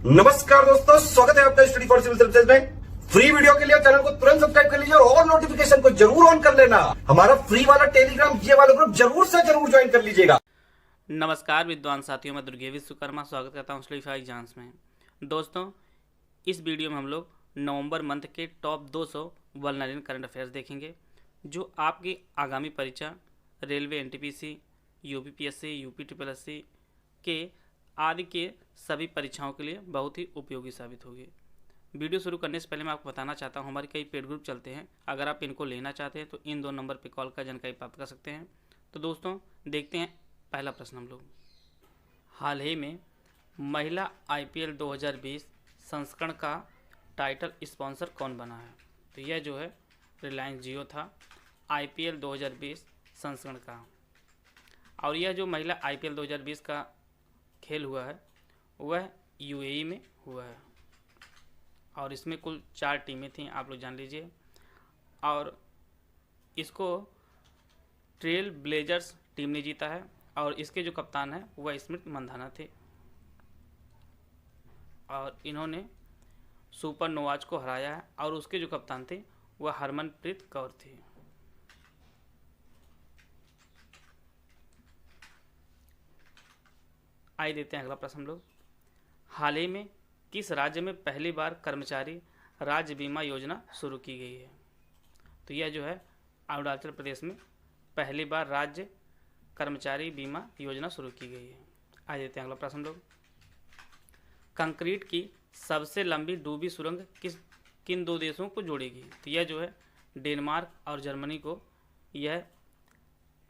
नमस्कार दोस्तों, स्वागत है आपका स्टडी फॉर सिविल सर्विसेज में। फ्री वीडियो के लिए चैनल को तुरंत सब्सक्राइब कर लीजिए और नोटिफिकेशन को जरूर ऑन कर लेना। हमारा फ्री वाला टेलीग्राम ये वाला ग्रुप जरूर से जरूर ज्वाइन कर लीजिएगा। नमस्कार विद्वान साथियों, मैं दुर्गे विश्वकर्मा स्वागत करता हूँ स्टडी एग्जाम्स में। दोस्तों, इस वीडियो में हम लोग नवंबर मंथ के टॉप 200 वल्नरेबल करंट अफेयर्स देखेंगे जो आपकी आगामी परीक्षा रेलवे, एनटीपीसी, यूपीपीएससी, यूपीट्रिपलएससी के आदि के सभी परीक्षाओं के लिए बहुत ही उपयोगी साबित होगी। वीडियो शुरू करने से पहले मैं आपको बताना चाहता हूँ, हमारे कई पेड ग्रुप चलते हैं। अगर आप इनको लेना चाहते हैं तो इन 2 नंबर पर कॉल कर जानकारी प्राप्त कर सकते हैं। तो दोस्तों, देखते हैं पहला प्रश्न हम लोग। हाल ही में महिला आईपीएल 2020 संस्करण का टाइटल स्पॉन्सर कौन बना है? तो यह जो है रिलायंस जियो था आईपीएल 2020 संस्करण का। और यह जो महिला आईपीएल 2020 का खेल हुआ है वह यूएई में हुआ है और इसमें कुल 4 टीमें थीं, आप लोग जान लीजिए। और इसको ट्रेल ब्लेजर्स टीम ने जीता है और इसके जो कप्तान हैं वह स्मृति मंधाना थे और इन्होंने सुपर नोवाज को हराया है और उसके जो कप्तान थे वह हरमनप्रीत कौर थे। आइए देते हैं अगला प्रश्न हम लोग। हाल ही में किस राज्य में पहली बार कर्मचारी राज्य बीमा योजना शुरू की गई है? तो यह जो है अरुणाचल प्रदेश में पहली बार राज्य कर्मचारी बीमा योजना शुरू की गई है। आइए देते हैं अगला प्रश्न हम लोग। कंक्रीट की सबसे लंबी डूबी सुरंग किन 2 देशों को जोड़ेगी? तो यह जो है डेनमार्क और जर्मनी को यह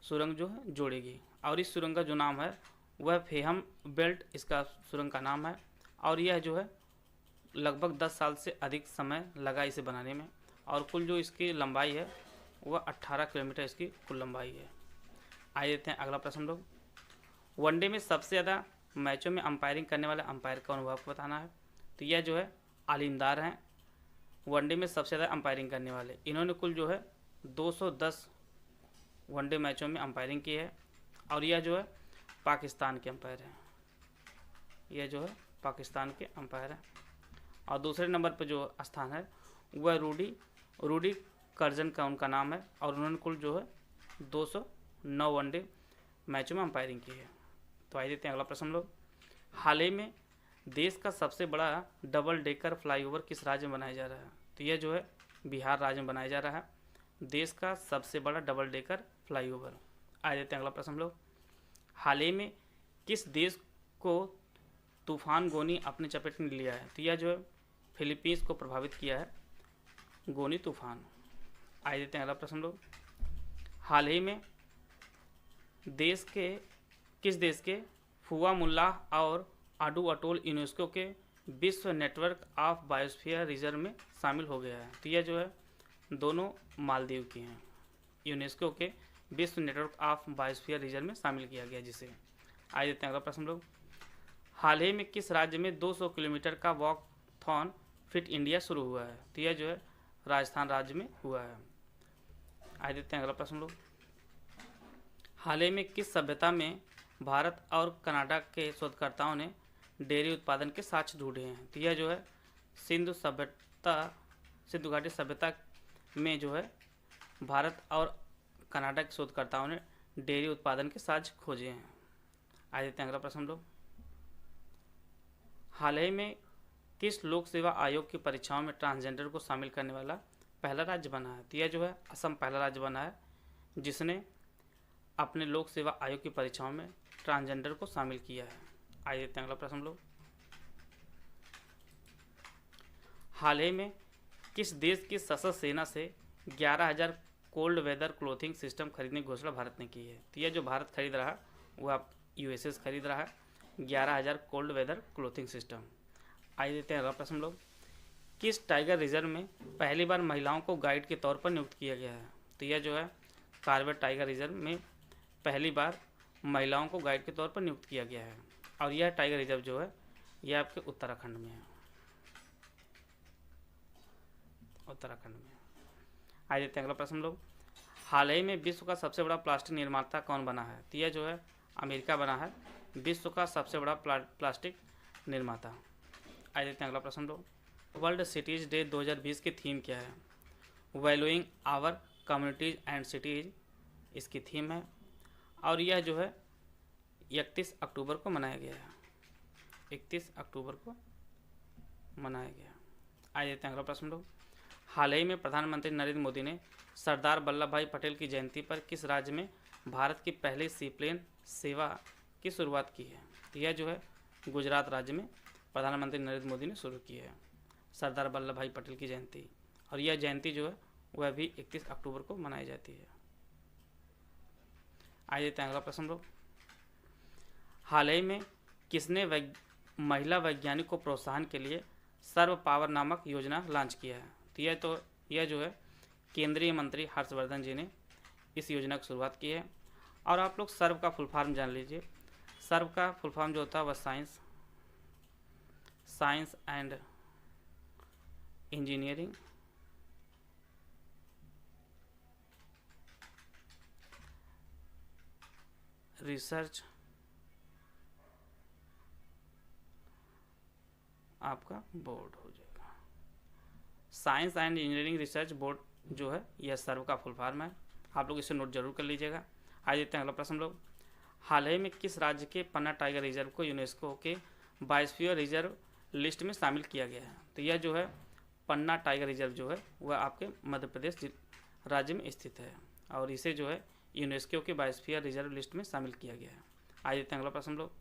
सुरंग जो है जोड़ेगी और इस सुरंग का जो नाम है वह फेहम बेल्ट इसका सुरंग का नाम है। और यह जो है लगभग 10 साल से अधिक समय लगा इसे बनाने में और कुल जो इसकी लंबाई है वह 18 किलोमीटर इसकी कुल लंबाई है। आइए देते हैं अगला प्रश्न हम लोग। वनडे में सबसे ज़्यादा मैचों में अंपायरिंग करने वाले अंपायर कौन हुआ आपको बताना है। तो यह जो है आलिमदार हैं, वनडे में सबसे ज़्यादा अंपायरिंग करने वाले। इन्होंने कुल जो है 210 वनडे मैचों में अंपायरिंग की है और यह जो है पाकिस्तान के अंपायर हैं। यह जो है पाकिस्तान के अंपायर हैं। और दूसरे नंबर पर जो स्थान है वह रूडी कर्जन का उनका नाम है और उन्होंने कुल जो है 209 वनडे मैचों में अंपायरिंग की है। तो आइए देते हैं अगला प्रश्न लोग। हाल ही में देश का सबसे बड़ा डबल डेकर फ्लाईओवर किस राज्य में बनाया जा रहा है? तो यह जो है बिहार राज्य में बनाया जा रहा है देश का सबसे बड़ा डबल डेकर फ्लाईओवर। आइए देते हैं अगला प्रश्न लोग। हाल ही में किस देश को तूफान गोनी अपने चपेट में लिया है? तो यह जो है फिलीपींस को प्रभावित किया है गोनी तूफान। आइए देते हैं अगला प्रश्न लोग। हाल ही में किस देश के फुआ मुल्लाह और आडू अटोल यूनेस्को के विश्व नेटवर्क ऑफ बायोस्फीयर रिजर्व में शामिल हो गया है? तो यह जो है दोनों मालदीव की हैं। यूनेस्को के विश्व नेटवर्क ऑफ बायोस्फीयर रिजर्व में शामिल किया गया जिसे। आइए देते हैं अगला प्रश्न लोग। हाल ही में किस राज्य में 200 किलोमीटर का वॉकथॉन फिट इंडिया शुरू हुआ है? तो यह जो है राजस्थान राज्य में हुआ है। आइए देते हैं अगला प्रश्न लोग। हाल ही में किस सभ्यता में भारत और कनाडा के शोधकर्ताओं ने डेयरी उत्पादन के साक्ष्य ढूंढे हैं? तो यह जो है सिंधु घाटी सभ्यता में जो है भारत और कनाडा के शोधकर्ताओं ने डेयरी उत्पादन के साक्ष्य खोजे हैं। आइए देते हैं अगला प्रश्न लोग। हाल ही में किस लोक सेवा आयोग की परीक्षाओं में ट्रांसजेंडर को शामिल करने वाला पहला राज्य बना है? तो यह जो है असम पहला राज्य बना है जिसने अपने लोक सेवा आयोग की परीक्षाओं में ट्रांसजेंडर को शामिल किया है। आइए देते हैं अगला प्रश्न लोग। हाल ही में किस देश की सशस्त्र सेना से 11,000 कोल्ड वेदर क्लोथिंग सिस्टम खरीदने की घोषणा भारत ने की है? तो यह जो भारत खरीद रहा है वह यूएसए से खरीद रहा है 11,000 कोल्ड वेदर क्लोथिंग सिस्टम। आइए देते हैं अगला प्रश्न लोग। किस टाइगर रिजर्व में पहली बार महिलाओं को गाइड के तौर पर नियुक्त किया गया है? तो यह जो है कार्बेट टाइगर रिजर्व में पहली बार महिलाओं को गाइड के तौर पर नियुक्त किया गया है और यह टाइगर रिजर्व जो है यह आपके उत्तराखंड में है। आइए देते हैं अगला प्रश्न लोग। हाल ही में विश्व का सबसे बड़ा प्लास्टिक निर्माता कौन बना है? तो यह जो है अमेरिका बना है विश्व का सबसे बड़ा प्लास्टिक निर्माता। आइए देखते हैं अगला प्रश्न लोग। वर्ल्ड सिटीज़ डे 2020 की थीम क्या है? Valuing our communities and cities इसकी थीम है, और यह जो है 31 अक्टूबर को मनाया गया है। 31 अक्टूबर को मनाया गया। आइए देखते हैं अगला प्रश्न लोग। हाल ही में प्रधानमंत्री नरेंद्र मोदी ने सरदार वल्लभ भाई पटेल की जयंती पर किस राज्य में भारत की पहली सीप्लेन सेवा की शुरुआत की है? तो यह जो है गुजरात राज्य में प्रधानमंत्री नरेंद्र मोदी ने शुरू की है सरदार वल्लभ भाई पटेल की जयंती, और यह जयंती जो है वह भी 31 अक्टूबर को मनाई जाती है। आइए देखते हैं अगला प्रश्न लोग। हाल ही में किसने महिला वैज्ञानिक को प्रोत्साहन के लिए सर्व पावर नामक योजना लॉन्च किया है? तो यह जो है केंद्रीय मंत्री हर्षवर्धन जी ने इस योजना की शुरुआत की है। और आप लोग सर्व का फुल फॉर्म जान लीजिए। सर्व का फुल फॉर्म जो होता है वह साइंस एंड इंजीनियरिंग रिसर्च आपका बोर्ड हो जाएगा। Science and engineering research board जो है यह सर्व का फुल फॉर्म है। आप लोग इसे नोट जरूर कर लीजिएगा। आइए देखते हैं अगला प्रश्न लोग। हाल ही में किस राज्य के पन्ना टाइगर रिजर्व को यूनेस्को के बायोस्फीयर रिजर्व लिस्ट में शामिल किया गया है? तो यह जो है पन्ना टाइगर रिजर्व जो है वह आपके मध्य प्रदेश राज्य में स्थित है, और इसे जो है यूनेस्को के बायोस्फीयर रिजर्व लिस्ट में शामिल किया गया है। आइए देखते हैं अगला प्रश्न लोग।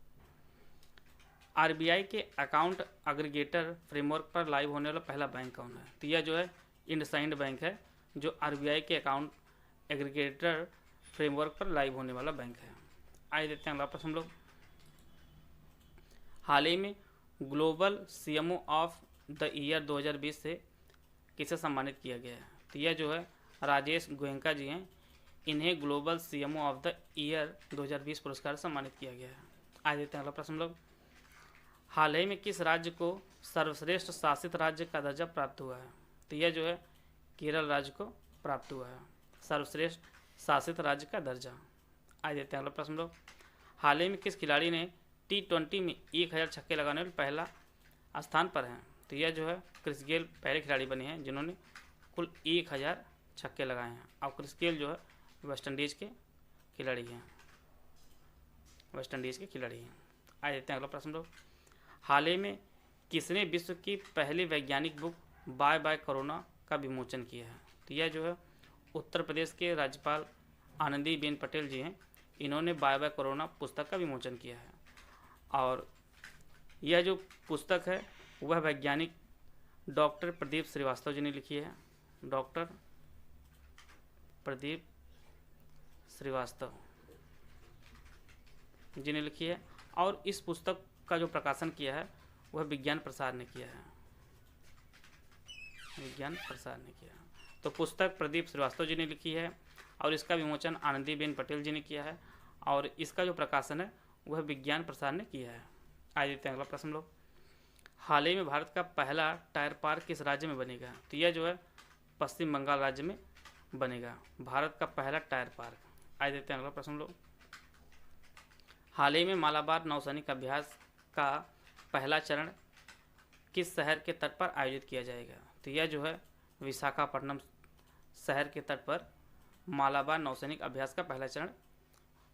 आरबीआई के अकाउंट एग्रीगेटर फ्रेमवर्क पर लाइव होने वाला पहला बैंक कौन है? तो यह जो है इंडसइंड बैंक है, जो आरबीआई के अकाउंट एग्रीगेटर फ्रेमवर्क पर लाइव होने वाला बैंक है। आइए देखते हैं अगला प्रश्न लोग। हाल ही में global CMO of the year 2020 से किसे सम्मानित किया गया है? तो यह जो है राजेश गोयनका जी हैं, इन्हें global CMO of the year 2020 पुरस्कार सम्मानित किया गया है। आइए देखते हैं अगला प्रश्न लोग। हाल ही में किस राज्य को सर्वश्रेष्ठ शासित राज्य का दर्जा प्राप्त हुआ है? तो यह जो है केरल राज्य को प्राप्त हुआ है सर्वश्रेष्ठ शासित राज्य का दर्जा। आइए देखते हैं अगला प्रश्न लोग। हाल ही में किस खिलाड़ी ने T20 में 1000 छक्के लगाने वाले पहला स्थान पर हैं? तो यह जो है क्रिस गेल पहले खिलाड़ी बने हैं जिन्होंने कुल 1000 छक्के लगाए हैं। और क्रिस गेल जो है वेस्ट इंडीज़ के खिलाड़ी हैं, वेस्ट इंडीज़ के खिलाड़ी हैं। आइए देखते हैं अगला प्रश्न लोग। हाल ही में किसने विश्व की पहली वैज्ञानिक बुक बाय बाय कोरोना का विमोचन किया है? तो यह जो है उत्तर प्रदेश के राज्यपाल आनंदीबेन पटेल जी हैं, इन्होंने बाय बाय कोरोना पुस्तक का विमोचन किया है। और यह जो पुस्तक है वह वैज्ञानिक डॉक्टर प्रदीप श्रीवास्तव जी ने लिखी है। डॉक्टर प्रदीप श्रीवास्तव जी ने लिखी है, और इस पुस्तक का जो प्रकाशन किया है वह विज्ञान प्रसार ने किया है, विज्ञान प्रसार ने किया है। तो पुस्तक प्रदीप श्रीवास्तव जी ने लिखी है और इसका विमोचन आनंदीबेन पटेल जी ने किया है, और इसका जो प्रकाशन है वह विज्ञान प्रसार ने किया है। आइए देखते हैं अगला प्रश्न लोग। हाल ही में भारत का पहला टायर पार्क किस राज्य में बनेगा? तो यह जो है पश्चिम बंगाल राज्य में बनेगा भारत का पहला टायर पार्क। आइए देखते हैं अगला प्रश्न लोग। हाल ही में मालाबार नौसैनिक अभ्यास का पहला चरण किस शहर के तट पर आयोजित किया जाएगा? तो यह जो है विशाखापट्टनम शहर के तट पर मालाबार नौसैनिक अभ्यास का पहला चरण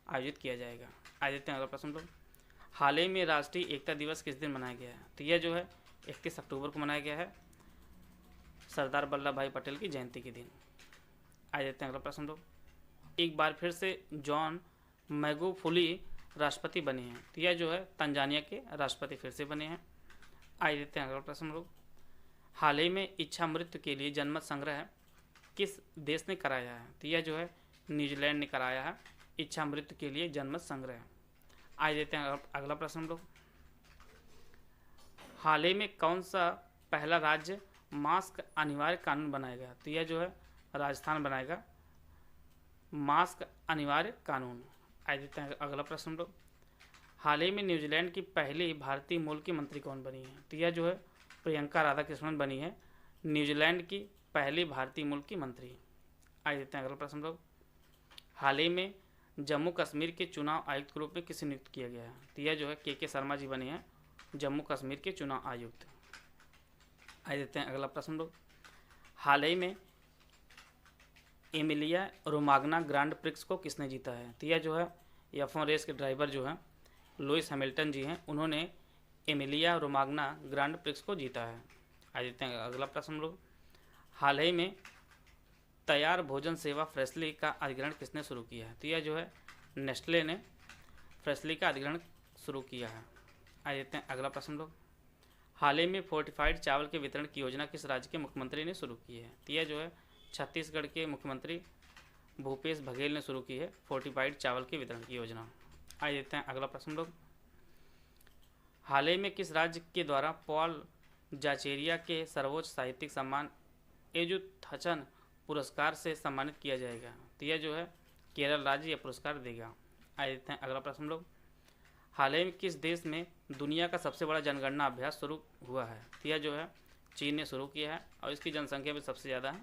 आयोजित किया जाएगा। आइए देखते हैं अगला प्रश्न लोग। हाल ही में राष्ट्रीय एकता दिवस किस दिन मनाया गया है? तो यह जो है 31 अक्टूबर को मनाया गया है, सरदार वल्लभ भाई पटेल की जयंती के दिन। आइए देखते हैं अगला प्रश्न लोग। एक बार फिर से जॉन मैगुफुली राष्ट्रपति बने हैं, तो यह जो है तंजानिया के राष्ट्रपति फिर से बने हैं। आइए देखते हैं अगला प्रश्न लोग। हाल ही में इच्छा मृत्यु के लिए जनमत संग्रह किस देश ने कराया है? तो यह जो है न्यूजीलैंड ने कराया है इच्छा मृत्यु के लिए जनमत संग्रह। आइए देखते हैं अगला प्रश्न लोग। हाल ही में कौन सा पहला राज्य मास्क अनिवार्य कानून बनाएगा? तो यह जो है राजस्थान बनाएगा मास्क अनिवार्य कानून। आइए देखते हैं अगला प्रश्न लोग। हाल ही में न्यूजीलैंड की पहली भारतीय मूल की मंत्री कौन बनी है? तो यह जो है प्रियंका राधाकृष्णन बनी है न्यूजीलैंड की पहली भारतीय मूल की मंत्री। आइए देखते हैं अगला प्रश्न लोग। हाल ही में जम्मू कश्मीर के चुनाव आयुक्त के रूप में किसे नियुक्त किया गया है? तो यह जो है के शर्मा जी बने हैं जम्मू कश्मीर के चुनाव आयुक्त। आइए देते हैं अगला प्रश्न लोग। हाल ही में एमिलिया रोमाग्ना ग्रांड प्रिक्स को किसने जीता है? तो यह जो है F1 रेस के ड्राइवर जो हैं लुइस हैमिल्टन जी हैं, उन्होंने एमिलिया रोमाग्ना ग्रांड प्रिक्स को जीता है। आइए देते हैं अगला प्रश्न लोग। हाल ही में तैयार भोजन सेवा फ्रेशली का अधिग्रहण किसने शुरू किया है? तो यह जो है नेस्ले ने फ्रेशली का अधिग्रहण शुरू किया है। आइए देते हैं अगला प्रश्न लोग। हाल ही में फोर्टिफाइड चावल के वितरण की योजना किस राज्य के मुख्यमंत्री ने शुरू की है? तो यह जो है छत्तीसगढ़ के मुख्यमंत्री भूपेश बघेल ने शुरू की है फोर्टिफाइड चावल के वितरण की योजना। आइए देते हैं अगला प्रश्न लोग। हाल ही में किस राज्य के द्वारा पॉल जाचेरिया के सर्वोच्च साहित्यिक सम्मान एजुथचन पुरस्कार से सम्मानित किया जाएगा? तो यह जो है केरल राज्य यह पुरस्कार देगा। आइए देते हैं अगला प्रश्न लोग। हाल ही में किस देश में दुनिया का सबसे बड़ा जनगणना अभ्यास शुरू हुआ है? तो यह जो है चीन ने शुरू किया है और इसकी जनसंख्या भी सबसे ज़्यादा है,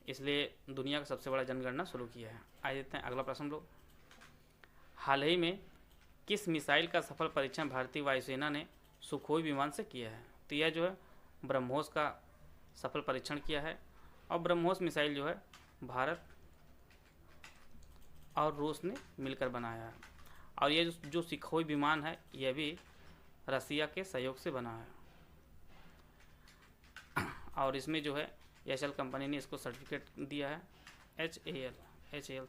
इसलिए दुनिया का सबसे बड़ा जनगणना शुरू किया है। आइए देते हैं अगला प्रश्न लोग। हाल ही में किस मिसाइल का सफल परीक्षण भारतीय वायुसेना ने सुखोई विमान से किया है? तो यह जो है ब्रह्मोस का सफल परीक्षण किया है और ब्रह्मोस मिसाइल जो है भारत और रूस ने मिलकर बनाया है और ये जो सुखोई विमान है यह भी रसिया के सहयोग से बना है और इसमें जो है HAL कंपनी ने इसको सर्टिफिकेट दिया है। HAL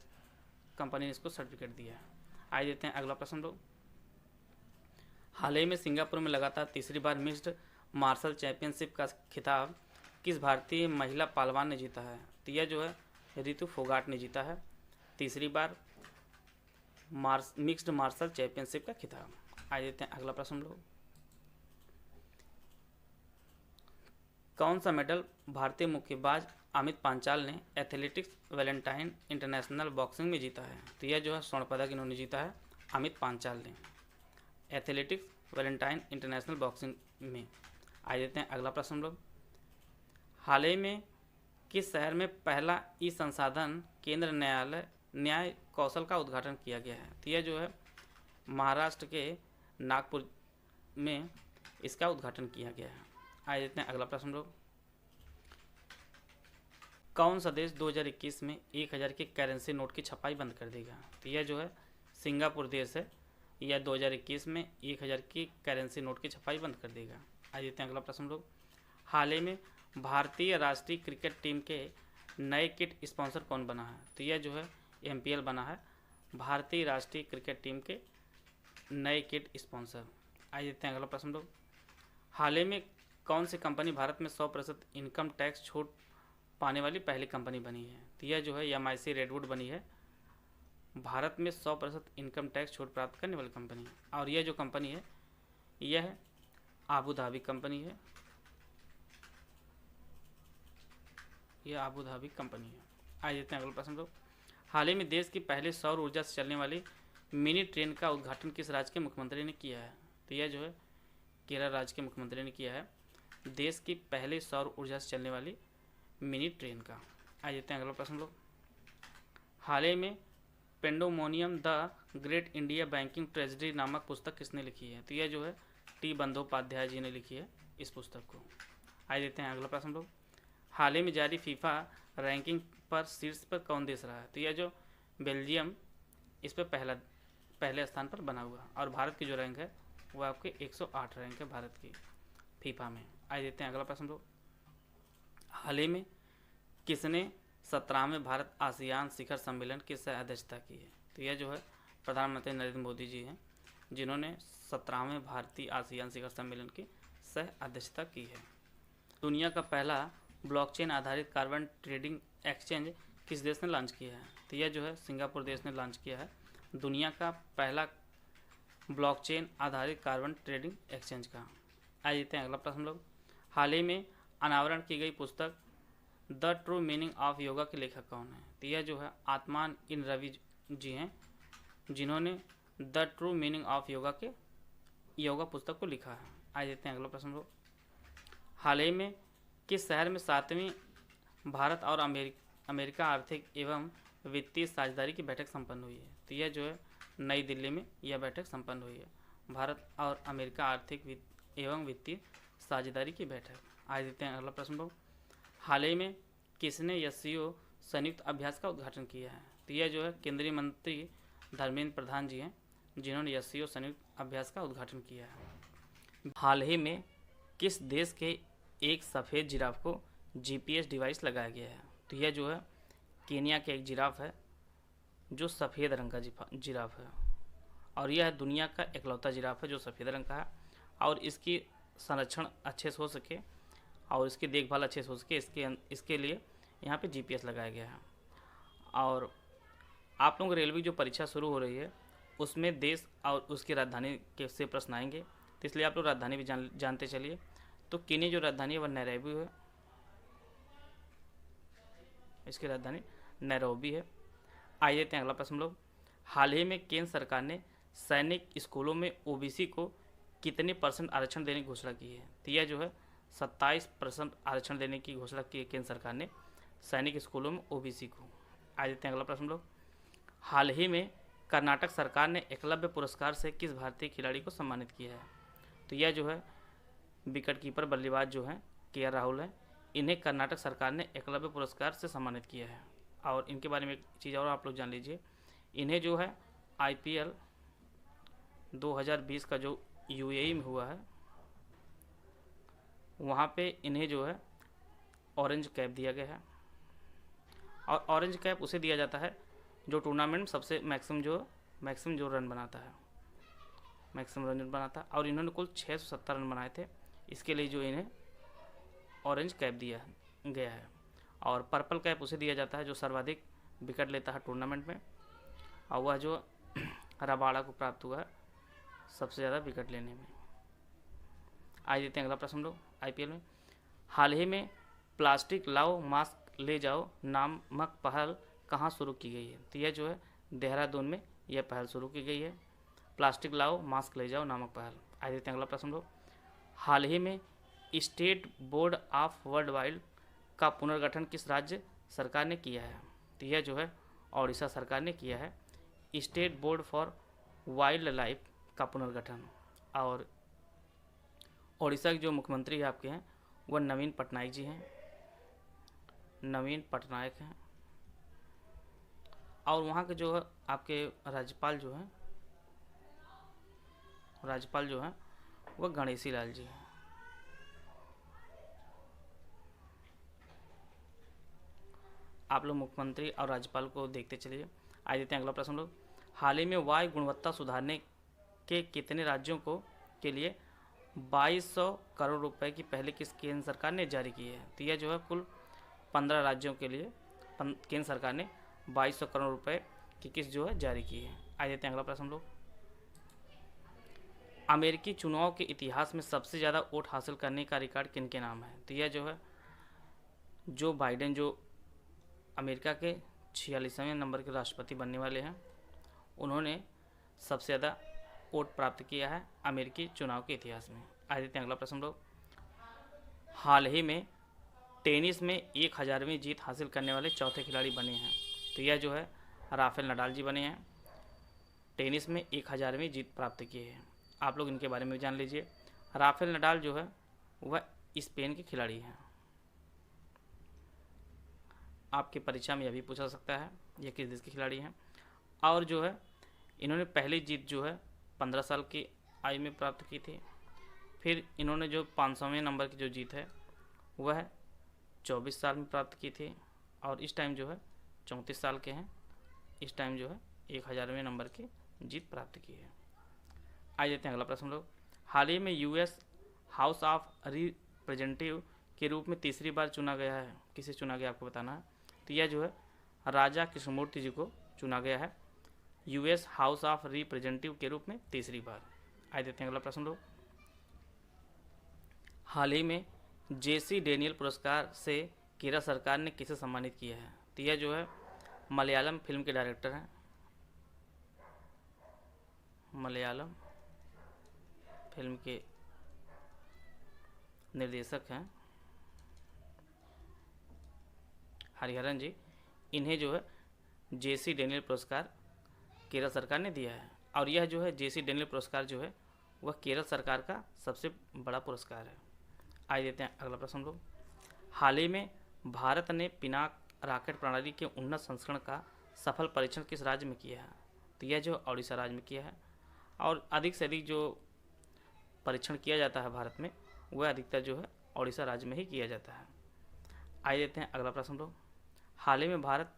कंपनी ने इसको सर्टिफिकेट दिया है। आइए देते हैं अगला प्रश्न लोग। हाल ही में सिंगापुर में लगातार तीसरी बार मिक्स्ड मार्शल चैंपियनशिप का खिताब किस भारतीय महिला पहलवान ने जीता है? तो यह जो है रितु फोगाट ने जीता है तीसरी बार मिक्स्ड मार्शल चैंपियनशिप का खिताब। आइए देते हैं अगला प्रश्न लोग। कौन सा मेडल भारतीय मुक्केबाज अमित पांचाल ने एथलेटिक्स वैलेंटाइन इंटरनेशनल बॉक्सिंग में जीता है? तो यह जो है स्वर्ण पदक इन्होंने जीता है अमित पांचाल ने एथलेटिक्स वैलेंटाइन इंटरनेशनल बॉक्सिंग में। आइए देते हैं अगला प्रश्न लोग। हाल ही में किस शहर में पहला ई संसाधन केंद्र न्याय कौशल का उद्घाटन किया गया है? तो यह जो है महाराष्ट्र के नागपुर में इसका उद्घाटन किया गया है। आइए देते हैं अगला प्रश्न लोग। कौन सा देश 2021 में 1000 के करेंसी नोट की छपाई बंद कर देगा? तो यह जो है सिंगापुर देश है, यह 2021 में 1000 की करेंसी नोट की छपाई बंद कर देगा। आइए देते हैं अगला प्रश्न लोग। हाल ही में भारतीय राष्ट्रीय क्रिकेट टीम के नए किट स्पॉन्सर कौन बना है? तो यह जो है MPL बना है भारतीय राष्ट्रीय क्रिकेट टीम के नए किट स्पॉन्सर। आइए देते हैं अगला प्रश्न लोग। हाल ही में कौन सी कंपनी भारत में 100% इनकम टैक्स छूट पाने वाली पहली कंपनी बनी है? तो यह जो है MIC रेडवुड बनी है भारत में 100% इनकम टैक्स छूट प्राप्त करने वाली कंपनी। और यह जो कंपनी है यह आबू धाबी कंपनी है, यह आबू धाबी कंपनी है। आइए देते हैं अगला प्रश्न लोग। हाल ही में देश की पहले सौर ऊर्जा से चलने वाली मिनी ट्रेन का उद्घाटन किस राज्य के मुख्यमंत्री ने किया है? तो यह जो है केरल राज्य के मुख्यमंत्री ने किया है देश की पहले सौर ऊर्जा से चलने वाली मिनी ट्रेन का। आइए देते हैं अगला प्रश्न लोग। हाल ही में pandemonium the great India banking tragedy नामक पुस्तक किसने लिखी है? तो यह जो है T बंदोपाध्याय जी ने लिखी है इस पुस्तक को। आइए देते हैं अगला प्रश्न लोग। हाल ही में जारी फीफा रैंकिंग पर शीर्ष पर कौन देश रहा है? तो यह जो बेल्जियम इस पर पहले स्थान पर बना हुआ और भारत की जो रैंक है वह आपके 108 रैंक है भारत की फीफा में। आइए देते हैं अगला प्रश्न लोग। हाल ही में किसने 17वें भारत आसियान शिखर सम्मेलन की सह अध्यक्षता की है? तो यह जो है प्रधानमंत्री नरेंद्र मोदी जी हैं जिन्होंने 17वें भारतीय आसियान शिखर सम्मेलन की सह अध्यक्षता की है। दुनिया का पहला ब्लॉकचेन आधारित कार्बन ट्रेडिंग एक्सचेंज किस देश ने लॉन्च किया है? तो यह जो है सिंगापुर देश ने लॉन्च किया है दुनिया का पहला ब्लॉकचेन आधारित कार्बन ट्रेडिंग एक्सचेंज का। आइए देते हैं अगला प्रश्न लोग। हाल ही में अनावरण की गई पुस्तक the true meaning of yoga के लेखक कौन है? तो यह जो है आत्मान इन रवि जी हैं जिन्होंने the true meaning of yoga पुस्तक को लिखा है। आइए देते हैं अगला प्रश्न लोग। हाल ही में किस शहर में 7वीं भारत और अमेरिका आर्थिक एवं वित्तीय साझेदारी की बैठक संपन्न हुई है? तो यह जो है नई दिल्ली में यह बैठक संपन्न हुई है भारत और अमेरिका आर्थिक एवं वित्तीय साझेदारी की बैठक। आज देखते हैं अगला प्रश्न लोग, हाल ही में किसने एससीओ संयुक्त अभ्यास का उद्घाटन किया है? तो यह जो है केंद्रीय मंत्री धर्मेंद्र प्रधान जी हैं, जिन्होंने एससीओ संयुक्त अभ्यास का उद्घाटन किया है। हाल ही में किस देश के एक सफ़ेद जिराफ को जीपीएस डिवाइस लगाया गया है? तो यह जो है केनिया के एक जिराफ है जो सफ़ेद रंग का जिराफ है, और यह दुनिया का इकलौता जिराफ है जो सफ़ेद रंग का है, और इसकी संरक्षण अच्छे से हो सके और इसकी देखभाल अच्छे से हो सके इसके लिए यहाँ पे जीपीएस लगाया गया है। और आप लोगों को रेलवे की जो परीक्षा शुरू हो रही है उसमें देश और उसकी राजधानी के से प्रश्न आएंगे, तो इसलिए आप लोग राजधानी भी जानते चलिए। तो केन्या जो राजधानी है वह नैरोबी है, इसकी राजधानी नैरोबी है। आइए देखते हैं अगला प्रश्न लोग, हाल ही में केंद्र सरकार ने सैनिक स्कूलों में ओबीसी को कितने % आरक्षण देने की घोषणा की है? तो यह जो है 27% आरक्षण देने की घोषणा की है केंद्र सरकार ने सैनिक स्कूलों में ओबीसी को। आज देखते हैं अगला प्रश्न लोग, हाल ही में कर्नाटक सरकार ने एकलव्य पुरस्कार से किस भारतीय खिलाड़ी को सम्मानित किया है? तो यह जो है विकेट कीपर बल्लेबाज जो हैं के राहुल हैं, इन्हें कर्नाटक सरकार ने एकलव्य पुरस्कार से सम्मानित किया है। और इनके बारे में एक चीज़ और आप लोग जान लीजिए, इन्हें जो है आईपीएल 2020 का जो यूएई में हुआ है वहाँ पे इन्हें जो है ऑरेंज कैप दिया गया है, और ऑरेंज कैप उसे दिया जाता है जो टूर्नामेंट में सबसे मैक्सिमम जो रन बनाता है, मैक्सिमम रन बनाता है, और इन्होंने कुल 670 रन बनाए थे, इसके लिए जो इन्हें ऑरेंज कैप दिया गया है। और पर्पल कैप उसे दिया जाता है जो सर्वाधिक विकेट लेता है टूर्नामेंट में, और वह जो रबाड़ा को प्राप्त हुआ है सबसे ज़्यादा विकेट लेने में। आज देते हैं अगला प्रश्न लोग, आईपीएल में हाल ही में प्लास्टिक लाओ मास्क ले जाओ नामक पहल कहाँ शुरू की गई है? तो यह जो है देहरादून में यह पहल शुरू की गई है, प्लास्टिक लाओ मास्क ले जाओ नामक पहल। आज देते हैं अगला प्रश्न लोग, हाल ही में state board of world wild का पुनर्गठन किस राज्य सरकार ने किया है? तो यह जो है ओडिशा सरकार ने किया है state board for wild life का पुनर्गठन। और ओडिशा के जो मुख्यमंत्री आपके हैं वह नवीन पटनायक जी हैं, नवीन पटनायक हैं, और वहाँ के जो है आपके राज्यपाल जो हैं वह गणेशी लाल जी हैं। आप लोग मुख्यमंत्री और राज्यपाल को देखते चलिए। आज देते हैं अगला प्रश्न लोग, हाल ही में वायु गुणवत्ता सुधारने के कितने राज्यों के लिए 2200 करोड़ रुपए की पहले किस्त केंद्र सरकार ने जारी की है? तो यह जो है कुल 15 राज्यों के लिए केंद्र सरकार ने 2200 करोड़ रुपए की किस्त जो है जारी की है। आज देते हैं अगला प्रश्न लोग, अमेरिकी चुनाव के इतिहास में सबसे ज़्यादा वोट हासिल करने का रिकॉर्ड किन के नाम है? तो यह जो है जो बाइडेन जो अमेरिका के 46वें नंबर के राष्ट्रपति बनने वाले हैं, उन्होंने सबसे ज़्यादा वोट प्राप्त किया है अमेरिकी चुनाव के इतिहास में। आज देते हैं अगला प्रश्न लोग, हाल ही में टेनिस में 1000वीं जीत हासिल करने वाले चौथे खिलाड़ी बने हैं। तो यह जो है राफेल नडाल जी बने हैं, टेनिस में 1000वीं जीत प्राप्त किए हैं। आप लोग इनके बारे में जान लीजिए। राफेल नडाल जो है वह स्पेन के खिलाड़ी हैं। आपकी परीक्षा में यह भी पूछा सकता है यह किस देश के खिलाड़ी हैं। और जो है इन्होंने पहली जीत जो है 15 साल की आयु में प्राप्त की थी। फिर इन्होंने जो 500वें नंबर की जो जीत है वह 24 साल में प्राप्त की थी, और इस टाइम जो है 34 साल के हैं, इस टाइम जो है 1000वें नंबर की जीत प्राप्त की है। आ जाते हैं अगला प्रश्न लोग, हाल ही में यूएस हाउस ऑफ रिप्रेजेंटेटिव के रूप में तीसरी बार चुना गया है। किसे चुना गया आपको बताना है। तो यह जो है राजा कृष्णमूर्ति जी को चुना गया है यूएस हाउस ऑफ रिप्रेजेंटेटिव के रूप में तीसरी बार। आ देते हैं अगला प्रश्न लोग, हाल ही में जेसी डेनियल पुरस्कार से केरल सरकार ने किसे सम्मानित किया है। तो यह जो है मलयालम फिल्म के डायरेक्टर हैं, मलयालम फिल्म के निर्देशक हैं हरिहरन जी। इन्हें जो है जेसी डेनियल पुरस्कार केरल सरकार ने दिया है, और यह जो है जेसी डेनियल पुरस्कार जो है वह केरल सरकार का सबसे बड़ा पुरस्कार है। आइए देते हैं अगला प्रश्न लोग। हाल ही में भारत ने पिनाक रॉकेट प्रणाली के उन्नत संस्करण का सफल परीक्षण किस राज्य में किया है? तो यह जो ओडिशा राज्य में किया है। और अधिक से अधिक जो परीक्षण किया जाता है भारत में, वह अधिकतर जो है ओडिशा राज्य में ही किया जाता है। आइए देते हैं अगला प्रश्न लोग। हाल ही में भारत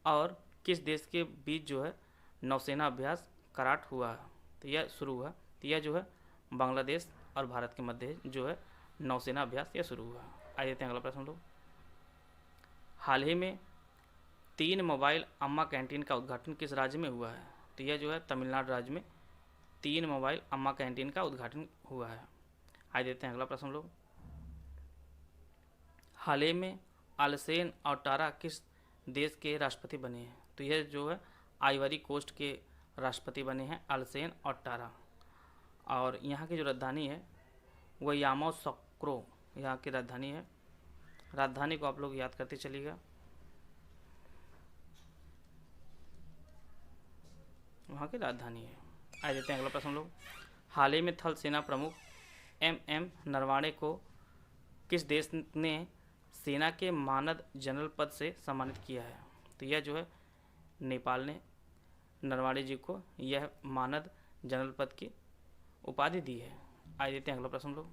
और किस देश के बीच जो है नौसेना अभ्यास करार हुआ है? तो यह शुरू हुआ। तो यह जो है बांग्लादेश और भारत के मध्य जो है नौसेना अभ्यास यह शुरू हुआ। आइए देते हैं अगला प्रश्न लोग। हाल ही में 3 मोबाइल अम्मा कैंटीन का उद्घाटन किस राज्य में हुआ है? तो यह जो है तमिलनाडु राज्य में 3 मोबाइल अम्मा कैंटीन का उद्घाटन हुआ है। आइए देते हैं अगला प्रश्न लोग। हाल ही में आलसेन ouattara किस देश के राष्ट्रपति बने हैं? तो यह जो है आइवरी कोस्ट के राष्ट्रपति बने हैं आलसेन ouattara। और यहाँ की जो राजधानी है वह यामोसोक्रो यहाँ की राजधानी है। राजधानी को आप लोग याद करते चलिएगा। वहाँ की राजधानी है। आइए देते हैं अगला प्रश्न लोग। हाल ही में थल सेना प्रमुख MM नरवाणे को किस देश ने सेना के मानद जनरल पद से सम्मानित किया है? तो यह जो है नेपाल ने नरवाणे जी को यह मानद जनरल पद की उपाधि दी है। आइए देते हैं अगला प्रश्न लोग।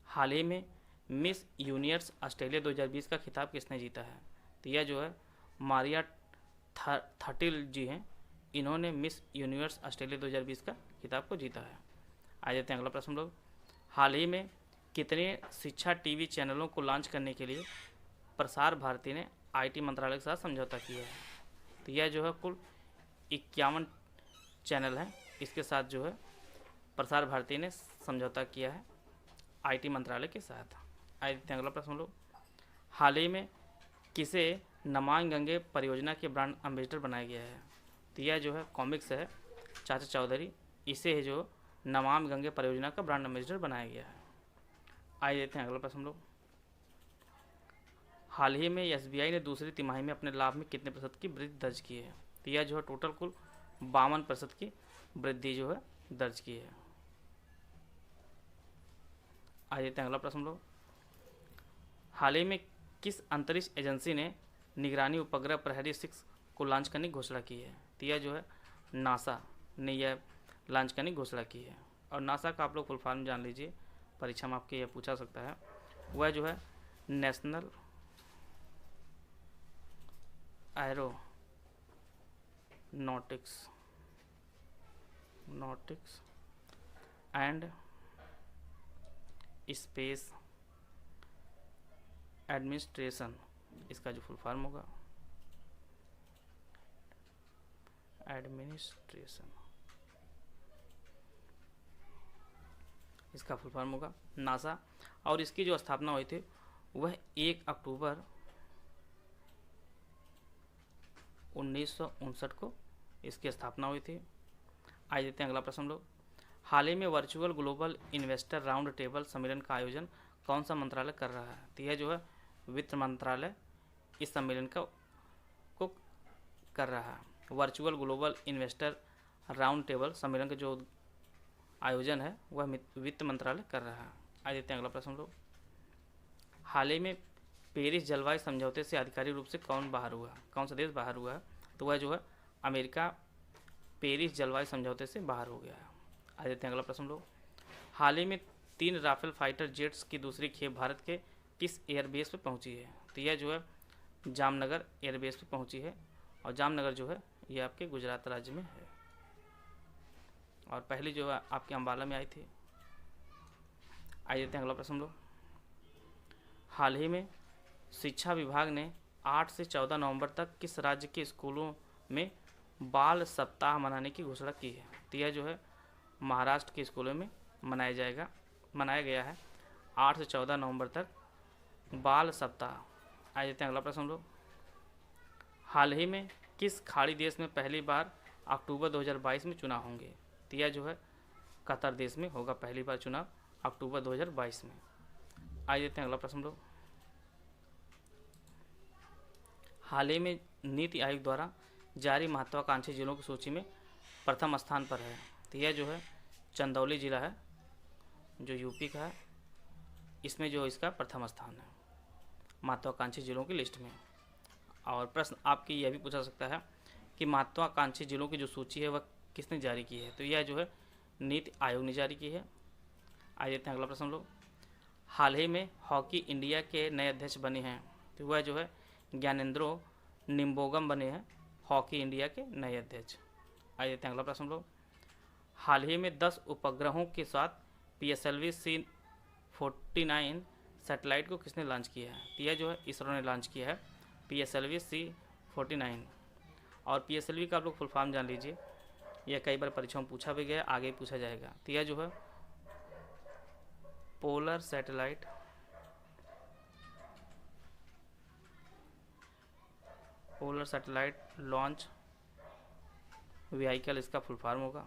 हाल ही में मिस यूनिवर्स ऑस्ट्रेलिया 2020 का खिताब किसने जीता है? तो यह जो है मारिया थटिल जी हैं। इन्होंने मिस यूनिवर्स ऑस्ट्रेलिया 2020 का खिताब को जीता है। आ जाते हैं अगला प्रश्न लोग। हाल ही में कितने शिक्षा टीवी चैनलों को लॉन्च करने के लिए प्रसार भारती ने IT मंत्रालय के साथ समझौता किया है? तो यह जो है कुल 51 चैनल हैं। इसके साथ जो है प्रसार भारती ने समझौता किया है IT मंत्रालय के साथ। आइए देखते हैं अगला प्रश्न लोग। हाल ही में किसे नमामि गंगे परियोजना के ब्रांड एम्बेसडर बनाया गया है? तो यह जो है कॉमिक्स है चाचा चौधरी, इसे है जो नमामि गंगे परियोजना का ब्रांड एम्बेसडर बनाया गया है। आइए देखते हैं अगला प्रश्न लोग। हाल ही में SBI ने दूसरी तिमाही में अपने लाभ में कितने प्रतिशत की वृद्धि दर्ज की है? तो यह जो है टोटल कुल 52% की वृद्धि जो है दर्ज की है। आइए देखते हैं अगला प्रश्न लोग। हाल ही में किस अंतरिक्ष एजेंसी ने निगरानी उपग्रह प्रहरी 6 को लॉन्च करने की घोषणा की है? तो यह जो है नासा ने यह लॉन्च करने की घोषणा की है। और नासा का आप लोग फुल फॉर्म जान लीजिए, परीक्षा में आपके यह पूछा सकता है। वह जो है national aeronautics and space administration, इसका जो फुल फॉर्म होगा एडमिनिस्ट्रेशन, इसका फुल फॉर्म होगा नासा। और इसकी जो स्थापना हुई थी वह 1 अक्टूबर 1959 को इसकी स्थापना हुई थी। आइए देते हैं अगला प्रश्न लोग। हाल ही में virtual global investor round table सम्मेलन का आयोजन कौन सा मंत्रालय कर रहा है? तो यह जो है वित्त मंत्रालय इस सम्मेलन को कर रहा है। Virtual global investor round table सम्मेलन का जो आयोजन है वह वित्त मंत्रालय कर रहा है। आइए देते हैं अगला प्रश्न लोग। हाल ही में पेरिस जलवायु समझौते से आधिकारिक रूप से कौन सा देश बाहर हुआ है? तो वह जो है अमेरिका पेरिस जलवायु समझौते से बाहर हो गया है। आइए देते हैं अगला प्रश्न लोग। हाल ही में 3 राफेल फाइटर जेट्स की दूसरी खेप भारत के किस एयरबेस पर पहुंची है? तो यह जो है जामनगर एयरबेस पर पहुंची है। और जामनगर जो है ये आपके गुजरात राज्य में है। और पहली जो है आपके अम्बाला में आई थी। आइए देखते हैं अगला प्रश्न लोग। हाल ही में शिक्षा विभाग ने 8 से 14 नवंबर तक किस राज्य के स्कूलों में बाल सप्ताह मनाने की घोषणा की है? तो यह जो है महाराष्ट्र के स्कूलों में मनाया गया है 8 से 14 नवंबर तक बाल सप्ताह। आइए देखते हैं अगला प्रश्न लोग। हाल ही में किस खाड़ी देश में पहली बार अक्टूबर 2022 में चुनाव होंगे? तो यह जो है कतर देश में होगा पहली बार चुनाव अक्टूबर 2022 में। आइए देखते हैं अगला प्रश्न लोग। हाल ही में नीति आयोग द्वारा जारी महत्वाकांक्षी जिलों की सूची में प्रथम स्थान पर है। तो यह जो है चंदौली ज़िला है जो यूपी का है, इसमें जो इसका प्रथम स्थान है महत्वाकांक्षी जिलों की लिस्ट में। और प्रश्न आपकी यह भी पूछा सकता है कि महत्वाकांक्षी जिलों की जो सूची है वह किसने जारी की है, तो यह जो है नीति आयोग ने जारी की है। आइए देखते हैं अगला प्रश्न हम लोग। हाल ही में हॉकी इंडिया के नए अध्यक्ष बने हैं, तो वह जो है ज्ञानेंद्रो निम्बोगम बने हैं हॉकी इंडिया के नए अध्यक्ष। आइए देखते हैं अगला प्रश्न हम लोग। हाल ही में 10 उपग्रहों के साथ PSLV C49 सैटेलाइट को किसने लॉन्च किया है, तो यह जो है इसरो ने लॉन्च किया है PSLV C49। और PSLV का आप लोग फुल फॉर्म जान लीजिए, यह कई बार परीक्षाओं में पूछा भी गया, आगे पूछा जाएगा। तो यह जो है पोलर सैटेलाइट लॉन्च व्हीकल इसका फुल फॉर्म होगा।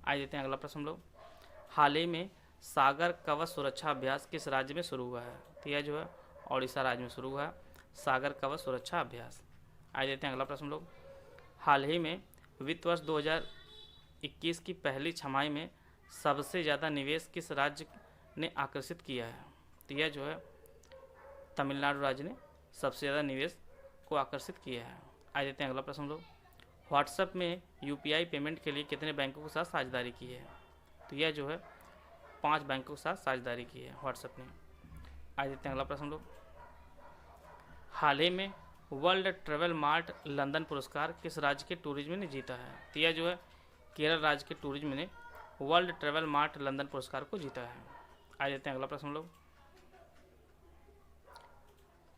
आइए देखते हैं अगला प्रश्न हम लोग। हाल ही में सागर कवच सुरक्षा अभ्यास किस राज्य में शुरू हुआ है, तो यह जो है ओडिशा राज्य में शुरू हुआ है सागर कवच सुरक्षा अभ्यास। आइए देखते हैं अगला प्रश्न हम लोग। हाल ही में वित्त वर्ष 2021 की पहली छमाही में सबसे ज़्यादा निवेश किस राज्य ने आकर्षित किया है, तो यह जो है तमिलनाडु राज्य ने सबसे ज़्यादा निवेश को आकर्षित किया है। आइए देखते हैं अगला प्रश्न हम लोग। व्हाट्सएप में UPI पेमेंट के लिए कितने बैंकों के साथ साझेदारी की है, तो यह जो है 5 बैंकों के साथ साझेदारी की है व्हाट्सएप ने। आइए देखते हैं अगला प्रश्न हम लोग। हाल ही में वर्ल्ड ट्रैवल मार्ट लंदन पुरस्कार किस राज्य के टूरिज्म ने जीता है, तो यह जो है केरल राज्य के टूरिज्म ने वर्ल्ड ट्रैवल मार्ट लंदन पुरस्कार को जीता है। आइए देखते हैं अगला प्रश्न हम लोग।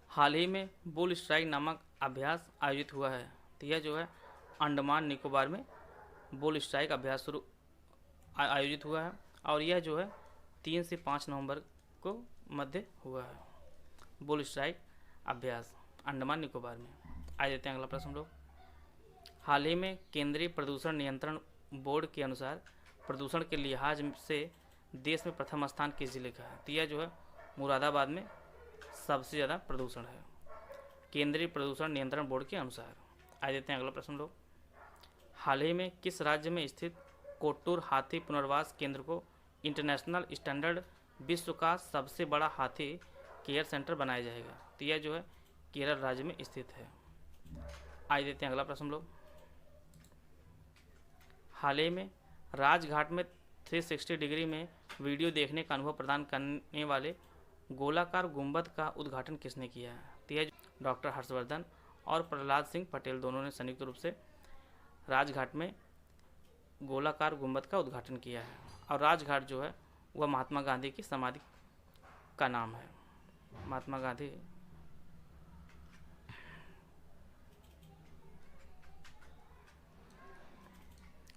हाल ही में बुल स्ट्राइक नामक अभ्यास आयोजित हुआ है, तो यह जो है अंडमान निकोबार में बुल स्ट्राइक अभ्यास आयोजित हुआ है और यह जो है 3 से 5 नवंबर को मध्य हुआ है बुल स्ट्राइक अभ्यास अंडमान निकोबार में। आइए देखते हैं अगला प्रश्न हम लोग। हाल ही में केंद्रीय प्रदूषण नियंत्रण बोर्ड के अनुसार प्रदूषण के लिहाज से देश में प्रथम स्थान किस जिले का है, तो यह जो है मुरादाबाद में सबसे ज़्यादा प्रदूषण है केंद्रीय प्रदूषण नियंत्रण बोर्ड के अनुसार। आइए देखते हैं अगला प्रश्न हम लोग। हाल ही में किस राज्य में स्थित कोट्टूर हाथी पुनर्वास केंद्र को इंटरनेशनल स्टैंडर्ड विश्व का सबसे बड़ा हाथी केयर सेंटर बनाया जाएगा, तो यह जो है केरल राज्य में स्थित है। आइए देखते हैं अगला प्रश्न हम लोग। हाल ही में राजघाट में 360 डिग्री में वीडियो देखने का अनुभव प्रदान करने वाले गोलाकार गुंबद का उद्घाटन किसने किया है, तो यह डॉक्टर हर्षवर्धन और प्रहलाद सिंह पटेल दोनों ने संयुक्त रूप से राजघाट में गोलाकार गुंबद का उद्घाटन किया है। और राजघाट जो है वह महात्मा गांधी की समाधि का नाम है, महात्मा गांधी।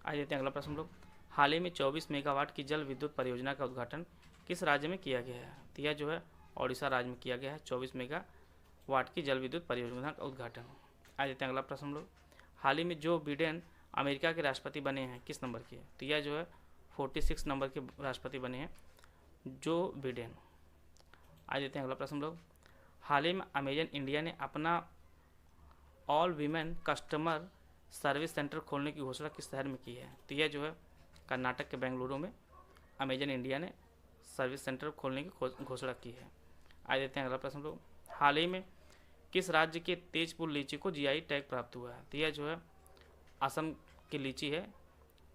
आइए देखते हैं अगला प्रश्न हम लोग। हाल ही में 24 मेगावाट की जल विद्युत परियोजना का उद्घाटन किस राज्य में किया गया है, तो यह जो है ओडिशा राज्य में किया गया है 24 मेगावाट की जल विद्युत परियोजना का उद्घाटन। आइए देखते हैं अगला प्रश्न हम लोग। हाल ही में जो बिडेन अमेरिका के राष्ट्रपति बने हैं किस नंबर के, तो यह जो है 46 नंबर के राष्ट्रपति बने हैं जो बिडेन। आइए देखते हैं अगला प्रश्न हम लोग। हाल ही में अमेजन इंडिया ने अपना all women customer service centre खोलने की घोषणा किस शहर में की है, तो यह जो है कर्नाटक के बेंगलुरु में अमेजन इंडिया ने सर्विस सेंटर खोलने की घोषणा की है। आइए देखते हैं अगला प्रश्न हम लोग। हाल ही में किस राज्य के तेजपुर लीची को GI टैग प्राप्त हुआ है, तो यह जो है असम की लीची है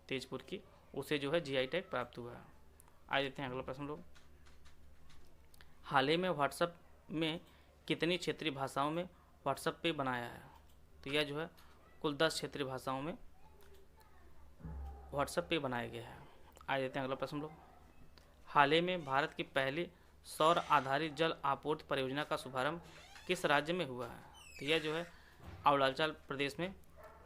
तेजपुर की, उसे जो है GI टैग प्राप्त हुआ है। आइए देखते हैं अगला प्रश्न लोग। हाल ही में व्हाट्सएप में कितनी क्षेत्रीय भाषाओं में व्हाट्सएप पे बनाया है, तो यह जो है कुल 10 क्षेत्रीय भाषाओं में व्हाट्सएप पे बनाया गया है। आइए देखते हैं अगला प्रश्न लोग। हाल ही में भारत की पहली सौर आधारित जल आपूर्ति परियोजना का शुभारंभ किस राज्य में हुआ है, तो यह जो है अरुणाचल प्रदेश में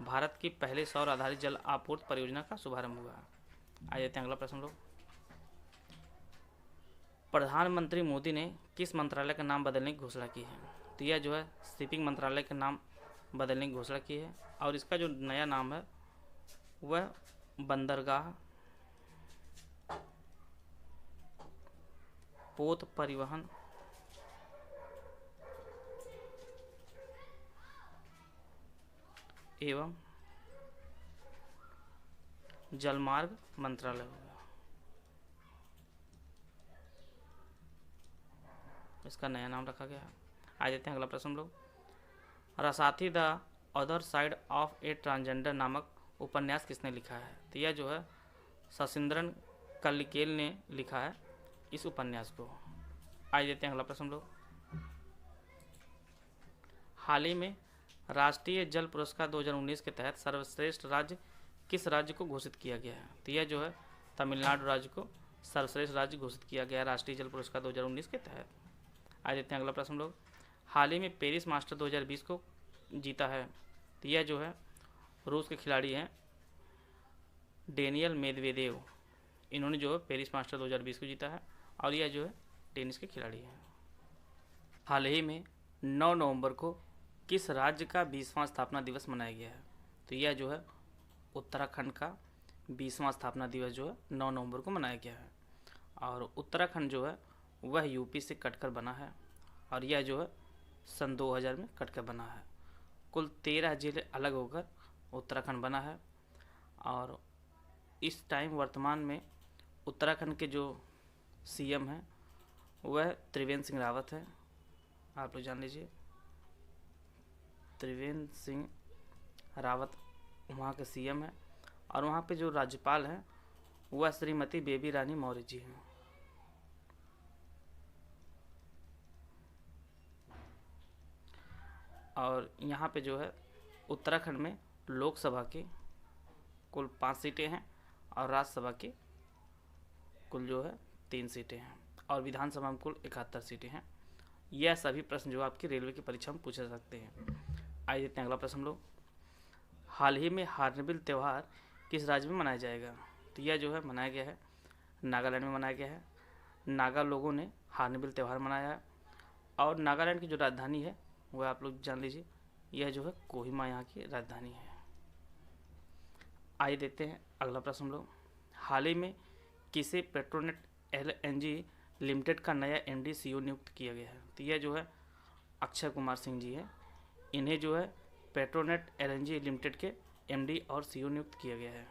भारत की पहले सौर आधारित जल आपूर्ति परियोजना का शुभारंभ हुआ है। आइए देखते हैं अगला प्रश्न लोग। प्रधानमंत्री मोदी ने किस मंत्रालय का नाम बदलने की घोषणा की है, तो यह जो है शिपिंग मंत्रालय का नाम बदलने की घोषणा की है और इसका जो नया नाम है वह बंदरगाह पोत परिवहन एवं जलमार्ग मंत्रालय हो गया, इसका नया नाम रखा गया है। आ जाते हैं अगला प्रश्न लोग। रसाती the other side of a transgender नामक उपन्यास किसने लिखा है? तो यह जो है शशिंद्रन कल्लिकेल ने लिखा है इस उपन्यास को। आ जाते हैं अगला प्रश्न लोग। हाल ही में राष्ट्रीय जल पुरस्कार 2019 के तहत सर्वश्रेष्ठ राज्य किस राज्य को घोषित किया गया है? तो यह जो है तमिलनाडु राज्य को सर्वश्रेष्ठ राज्य घोषित किया गया है राष्ट्रीय जल पुरस्कार 2019 के तहत। आ जाते हैं अगला प्रश्न लोग। हाल ही में पेरिस मास्टर 2020 को जीता है, तो यह जो है रूस के खिलाड़ी हैं डेनियल मेदवेदेव, इन्होंने जो है पेरिस मास्टर 2020 को जीता है और यह जो है टेनिस के खिलाड़ी हैं। हाल ही में 9 नवंबर को किस राज्य का 20वां स्थापना दिवस मनाया गया है? तो यह जो है उत्तराखंड का 20वां स्थापना दिवस जो है 9 नवंबर को मनाया गया है। और उत्तराखंड जो है वह यूपी से कटकर बना है और यह जो है सन 2000 में कटकर बना है। कुल 13 जिले अलग होकर उत्तराखंड बना है और इस टाइम वर्तमान में उत्तराखंड के जो सीएम हैं वह त्रिवेंद्र सिंह रावत है, आप लोग जान लीजिए। त्रिवेंद्र सिंह रावत वहाँ के सीएम है और वहाँ पे जो राज्यपाल हैं वह श्रीमती बेबी रानी मौर्य जी हैं। और यहाँ पे जो है उत्तराखंड में लोकसभा की कुल 5 सीटें हैं और राज्यसभा की कुल जो है 3 सीटें हैं और विधानसभा में कुल 71 सीटें हैं। यह सभी प्रश्न जो आपकी रेलवे की परीक्षा में पूछे जा सकते हैं। आइए देखते हैं अगला प्रश्न लोग। हाल ही में हार्नबिल त्यौहार किस राज्य में मनाया जाएगा? तो यह जो है मनाया गया है नागालैंड में मनाया गया है। नागा लोगों ने हार्नबिल त्यौहार मनाया है और नागालैंड की जो राजधानी है वह आप लोग जान लीजिए, यह जो है कोहिमा यहाँ की राजधानी है। आइए देखते हैं अगला प्रश्न लोग। हाल ही में किसे पेट्रोनेट LNG लिमिटेड का नया MD CEO नियुक्त किया गया है? तो यह जो है अक्षय कुमार सिंह जी हैं, इन्हें जो है पेट्रोनेट LNG लिमिटेड के MD और CEO नियुक्त किया गया है।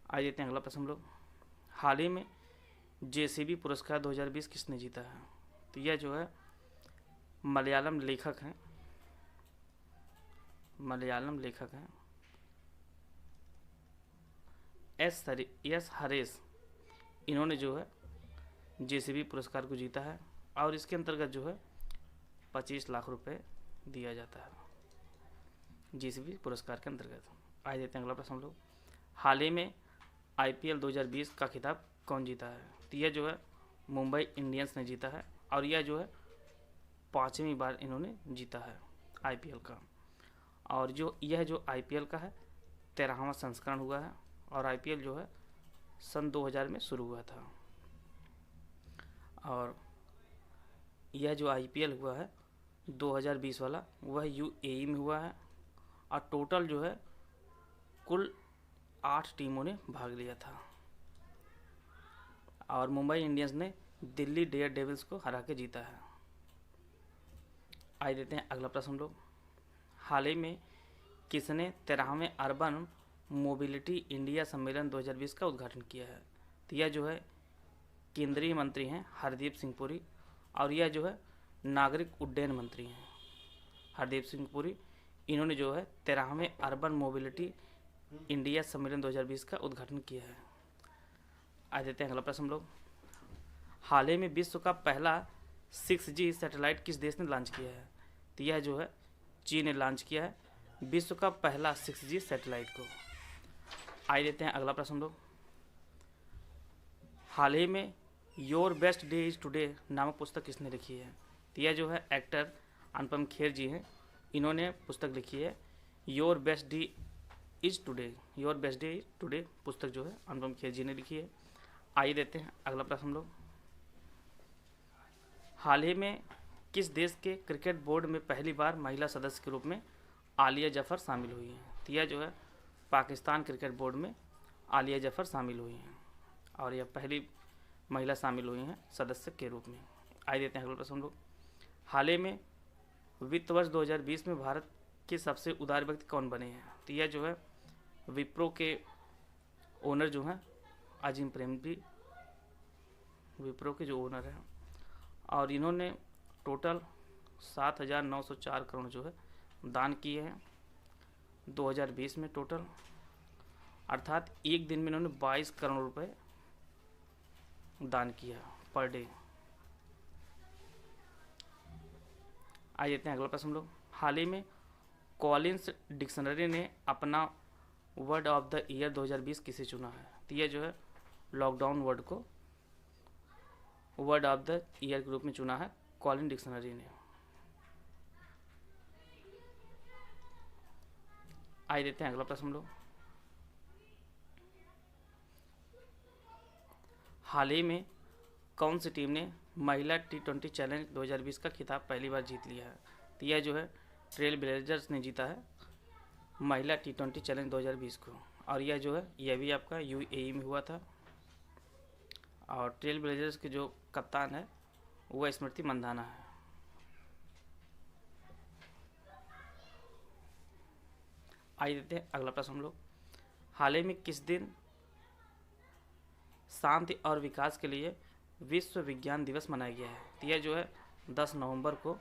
आइए देखते हैं अगला प्रश्न लोग। हाल ही में JCB पुरस्कार 2020 किसने जीता है? तो यह जो है मलयालम लेखक हैं एस हरेश, इन्होंने जो है JCB पुरस्कार को जीता है और इसके अंतर्गत जो है 25 लाख रुपए दिया जाता है JCB पुरस्कार के अंतर्गत। आइए देखते हैं अगला प्रश्न लोग। हाल ही में IPL 2020 का खिताब कौन जीता है? तो यह जो है मुंबई इंडियंस ने जीता है और यह जो है 5वीं बार इन्होंने जीता है IPL का। और जो यह जो IPL का है 13वां संस्करण हुआ है और IPL जो है सन 2000 में शुरू हुआ था और यह जो IPL हुआ है 2020 वाला वह UAE में हुआ है और टोटल जो है कुल 8 टीमों ने भाग लिया था और मुंबई इंडियंस ने दिल्ली डेयर डेविल्स को हरा के जीता है। आइए देते हैं अगला प्रश्न लोग। हाल ही में किसने 13वें अर्बन मोबिलिटी इंडिया सम्मेलन 2020 का उद्घाटन किया है? तो यह जो है केंद्रीय मंत्री हैं हरदीप सिंह पुरी और यह जो है नागरिक उड्डयन मंत्री हैं हरदीप सिंह पुरी, इन्होंने जो है 13वें अर्बन मोबिलिटी इंडिया सम्मेलन 2020 का उद्घाटन किया है। आ देते हैं अगला प्रश्न लोग। हाल ही में विश्व का पहला 6G सैटेलाइट किस देश ने लॉन्च किया है? तो यह जो है चीन ने लॉन्च किया है विश्व का पहला 6G सैटेलाइट को। आइए देते हैं अगला प्रश्न लोग। हाल ही में your best day is today नामक पुस्तक किसने लिखी है? तो यह जो है एक्टर अनुपम खेर जी हैं, इन्होंने पुस्तक लिखी है your best day is today पुस्तक जो है अनुपम खेर जी ने लिखी है। आइए देते हैं अगला प्रश्न लोग। हाल ही में किस देश के क्रिकेट बोर्ड में पहली बार महिला सदस्य के रूप में आलिया जफर शामिल हुई हैं? तो यह जो है पाकिस्तान क्रिकेट बोर्ड में आलिया जफर शामिल हुई हैं और यह पहली महिला शामिल हुई हैं सदस्य के रूप में। आइए देते हैं अगला प्रश्न लोग। हाल ही में वित्त वर्ष 2020 में भारत के सबसे उदार व्यक्ति कौन बने हैं? तो यह जो है विप्रो के ओनर जो हैं अजीम प्रेमजी, विप्रो के जो ओनर हैं, और इन्होंने टोटल 7,904 करोड़ जो है दान किए हैं 2020 में टोटल, अर्थात एक दिन में इन्होंने 22 करोड़ रुपए दान किया पर डे। आइए देखते हैं अगला प्रश्न हम लोग। हाल ही में कॉलिंस डिक्शनरी ने अपना वर्ड ऑफ द ईयर 2020 किसे चुना है? तो यह जो है लॉकडाउन वर्ड को वर्ड ऑफ द ईयर के रूप में चुना है कॉलिन डिक्शनरी ने। आइए देखते हैं अगला प्रश्न हम लोग। हाल ही में कौन सी टीम ने महिला T20 चैलेंज 2020 का खिताब पहली बार जीत लिया है? तो यह जो है ट्रेल ब्लेजर्स ने जीता है महिला T20 चैलेंज 2020 को, और यह जो है यह भी आपका UAE में हुआ था, और ट्रेल ब्लेजर्स के जो कप्तान है वह स्मृति मंधाना है। आइए देते हैं अगला प्रश्न हम लोग। हाल ही में किस दिन शांति और विकास के लिए विश्व विज्ञान दिवस मनाया गया है? तो यह जो है 10 नवंबर को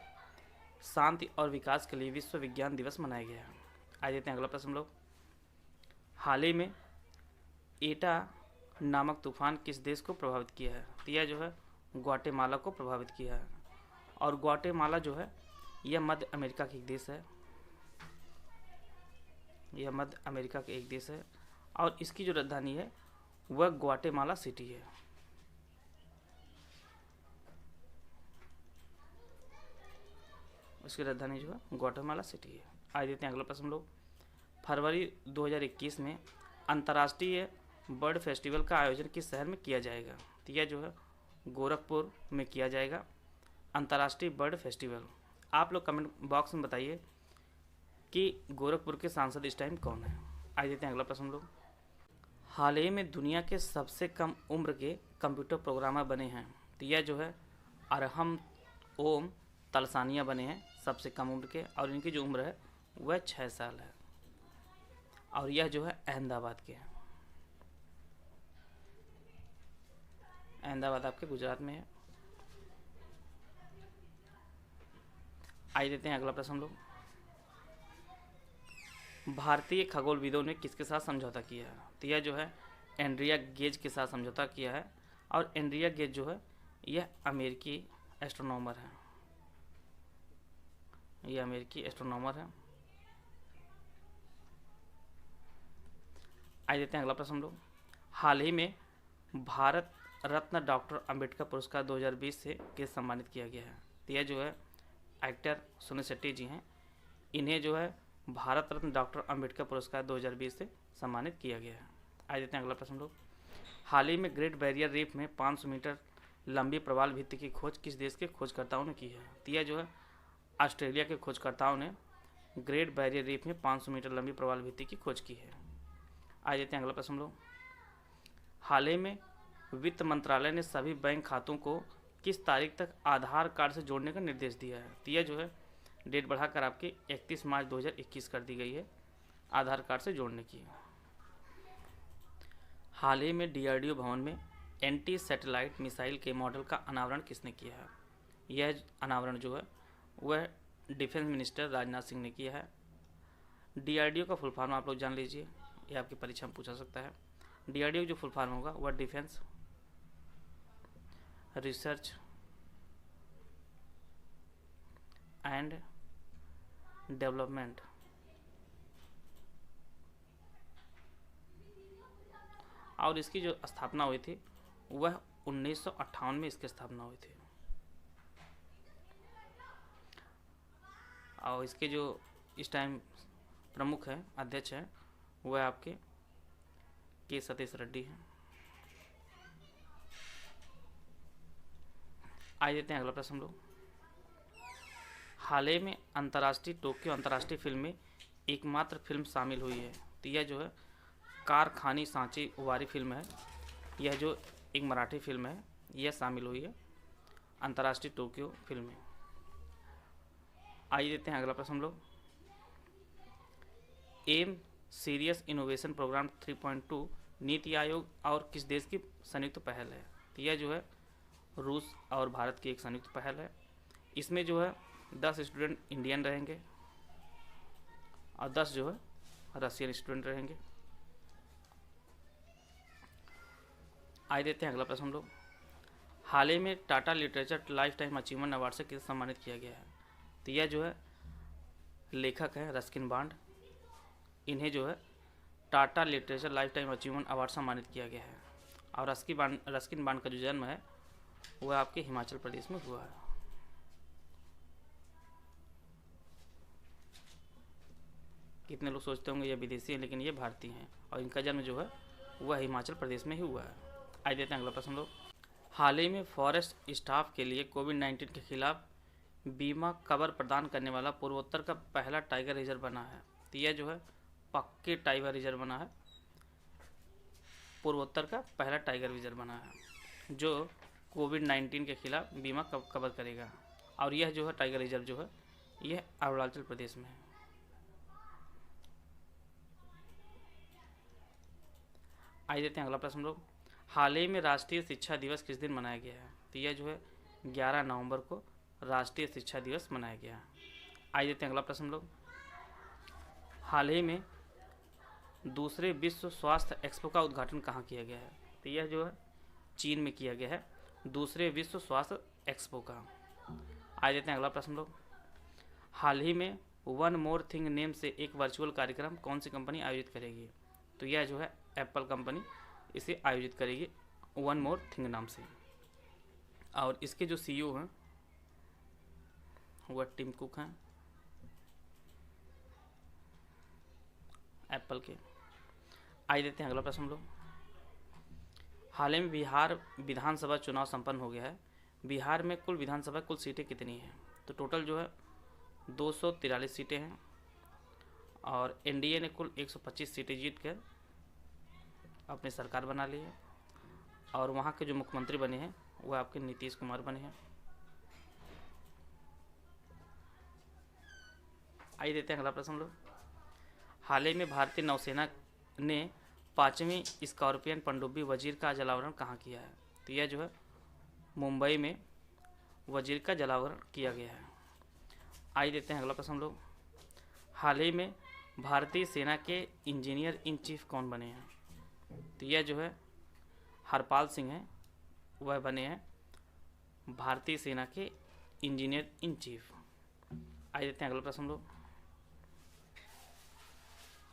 शांति और विकास के लिए विश्व विज्ञान दिवस मनाया गया है। आइए देते हैं अगला प्रश्न हम लोग। हाल ही में एटा नामक तूफान किस देश को प्रभावित किया है? तो यह जो है ग्वाटेमाला को प्रभावित किया है, और ग्वाटेमाला जो है यह मध्य अमेरिका का एक देश है, यह मध्य अमेरिका का एक देश है, और इसकी जो राजधानी है वह ग्वाटेमाला सिटी है। उसकी राजधानी जो है ग्वाटेमाला सिटी है। आइए देते हैं अगला प्रश्न हम लोग। फरवरी 2021 में अंतर्राष्ट्रीय बर्ड फेस्टिवल का आयोजन किस शहर में किया जाएगा? तो यह जो है गोरखपुर में किया जाएगा अंतर्राष्ट्रीय बर्ड फेस्टिवल। आप लोग कमेंट बॉक्स में बताइए कि गोरखपुर के सांसद इस टाइम कौन है। आइए देते हैं अगला प्रश्न हम लोग। हाल ही में दुनिया के सबसे कम उम्र के कंप्यूटर प्रोग्रामर बने हैं? तो यह जो है अरहम ओम तलसानिया बने हैं सबसे कम उम्र के, और इनकी जो उम्र है वह 6 साल है, और यह जो है अहमदाबाद के हैं। अहमदाबाद आपके गुजरात में है। आइए देते हैं अगला प्रश्न हम लोग। भारतीय खगोलविदों ने किसके साथ समझौता किया है? तो यह जो है एंड्रिया गेज के साथ समझौता किया है, और एंड्रिया गेज जो है यह अमेरिकी एस्ट्रोनॉमर है, यह अमेरिकी एस्ट्रोनॉमर है। आइए देते हैं अगला प्रश्न हम लोग। हाल ही में भारत रत्न डॉक्टर अंबेडकर पुरस्कार 2020 से किस सम्मानित किया गया है? तो यह जो है एक्टर सुनील शेट्टी जी हैं, इन्हें जो है भारत रत्न डॉक्टर अंबेडकर पुरस्कार 2020 से सम्मानित किया गया है। आइए देते हैं अगला प्रश्न हम लोग। हाल ही में ग्रेट बैरियर रीफ में 500 मीटर लंबी प्रवाल भित्ति की खोज किस देश के खोजकर्ताओं ने की है? तो यह जो है ऑस्ट्रेलिया के खोजकर्ताओं ने ग्रेट बैरियर रीफ में 500 मीटर लंबी प्रवाल भित्ति की खोज की है। आइए देते हैं अगला प्रश्न हम लोग। हाल ही में वित्त मंत्रालय ने सभी बैंक खातों को किस तारीख तक आधार कार्ड से जोड़ने का निर्देश दिया है? तो यह जो है डेट बढ़ाकर आपकी 31 मार्च 2021 कर दी गई है आधार कार्ड से जोड़ने की। हाल ही में DRDO भवन में एंटी सैटेलाइट मिसाइल के मॉडल का अनावरण किसने किया है? यह अनावरण जो है वह डिफेंस मिनिस्टर राजनाथ सिंह ने किया है। DRDO का फुल फॉर्म आप लोग जान लीजिए, ये आपकी परीक्षा में पूछा सकता है। DRDO जो फुल फॉर्म होगा वह डिफेंस रिसर्च एंड डेवलपमेंट और इसकी जो स्थापना हुई थी वह 1958 में इसकी स्थापना हुई थी। और इसके जो इस टाइम प्रमुख हैं, अध्यक्ष हैं, वह आपके के सतीश रेड्डी हैं। आइए देते हैं अगला प्रश्न हम लोग। हाल ही में टोक्यो अंतर्राष्ट्रीय फिल्म में एकमात्र फिल्म शामिल हुई है। तो यह जो है कारखानी सांची वारी फिल्म है, यह जो एक मराठी फिल्म है यह शामिल हुई है अंतर्राष्ट्रीय टोक्यो फिल्म में। आइए देते हैं अगला प्रश्न हम लोग। Am serious innovation programme 3.2 NITI Aayog और किस देश की संयुक्त पहल है? तो यह जो है रूस और भारत की एक संयुक्त पहल है। इसमें जो है 10 स्टूडेंट इंडियन रहेंगे और 10 जो है रशियन स्टूडेंट रहेंगे। आइए देते हैं अगला प्रश्न हम लोग। हाल ही में Tata literature life time achievement award से किसे सम्मानित किया गया है? तो यह जो है लेखक है रस्किन बॉन्ड। इन्हें जो है Tata literature life time achievement award सम्मानित किया गया है। और रस्किन बॉन्ड का जो जन्म है वह आपके हिमाचल प्रदेश में हुआ है। कितने लोग सोचते होंगे ये विदेशी हैं, लेकिन ये भारतीय हैं और इनका जन्म जो है वह हिमाचल प्रदेश में ही हुआ है। आइए देते हैं अगला प्रश्न लोग। हाल ही में फॉरेस्ट स्टाफ के लिए कोविड-19 के खिलाफ बीमा कवर प्रदान करने वाला पूर्वोत्तर का पहला टाइगर रिजर्व बना है। तो यह जो है पक्के टाइगर रिजर्व बना है, पूर्वोत्तर का पहला टाइगर रिजर्व बना है जो कोविड-19 के खिलाफ बीमा कवर करेगा। और यह जो है टाइगर रिजर्व जो है यह अरुणाचल प्रदेश में है। आइए देते हैं अगला प्रश्न लोग। हाल ही में राष्ट्रीय शिक्षा दिवस किस दिन मनाया गया है? तो यह जो है 11 नवंबर को राष्ट्रीय शिक्षा दिवस मनाया गया है। आइए देते हैं अगला प्रश्न लोग। हाल ही में दूसरे विश्व स्वास्थ्य एक्सपो का उद्घाटन कहाँ किया गया है? तो यह जो है चीन में किया गया है, दूसरे विश्व स्वास्थ्य एक्सपो का। आइए देते हैं अगला प्रश्न लोग। हाल ही में वन मोर थिंग नेम से एक वर्चुअल कार्यक्रम कौन सी कंपनी आयोजित करेगी? तो यह जो है एप्पल कंपनी इसे आयोजित करेगी वन मोर थिंग नाम से। और इसके जो सीईओ हैं वह टिम कुक हैं एप्पल के। आइए देते हैं अगला प्रश्न हम लोग। हाल ही में बिहार विधानसभा चुनाव संपन्न हो गया है। बिहार में कुल विधानसभा कुल सीटें कितनी हैं? तो टोटल जो है 243 सीटें हैं और एनडीए ने कुल 125 सीटें जीत कर अपनी सरकार बना ली है। और वहाँ के जो मुख्यमंत्री बने हैं वह आपके नीतीश कुमार बने हैं। आइए देते हैं अगला प्रश्न हम लोग। हाल ही में भारतीय नौसेना ने 5वीं स्कॉर्पियन पनडुब्बी वजीर का जलावरण कहाँ किया है? तो यह जो है मुंबई में वजीर का जलावरण किया गया है। आइए देते हैं अगला प्रश्न हम लोग। हाल ही में भारतीय सेना के इंजीनियर इन चीफ कौन बने हैं? तो यह जो है हरपाल सिंह हैं, वह बने हैं भारतीय सेना के इंजीनियर इन चीफ। आइए देते हैं अगला प्रश्न हम लोग।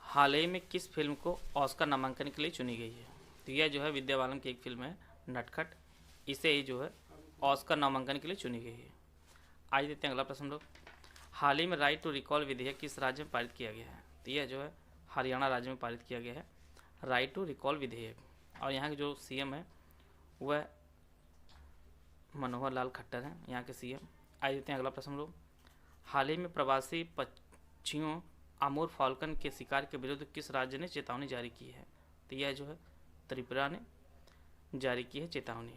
हाल ही में किस फिल्म को ऑस्कर नामांकन के लिए चुनी गई है? तो यह जो है विद्या बालन की एक फिल्म है नटखट, इसे ही जो है ऑस्कर नामांकन के लिए चुनी गई है। आइए देते हैं अगला प्रश्न लोग। हाल ही में राइट टू रिकॉल विधेयक किस राज्य में पारित किया गया है? तो यह जो है हरियाणा राज्य में पारित किया गया है राइट टू रिकॉल विधेयक। और यहाँ के जो सीएम है वह मनोहर लाल खट्टर हैं, यहाँ के सीएम। आइए देते हैं अगला प्रश्न लोग। हाल ही में प्रवासी पक्षियों अमूर फाल्कन के शिकार के विरुद्ध किस राज्य ने चेतावनी जारी की है? तो यह जो है त्रिपुरा ने जारी की है चेतावनी।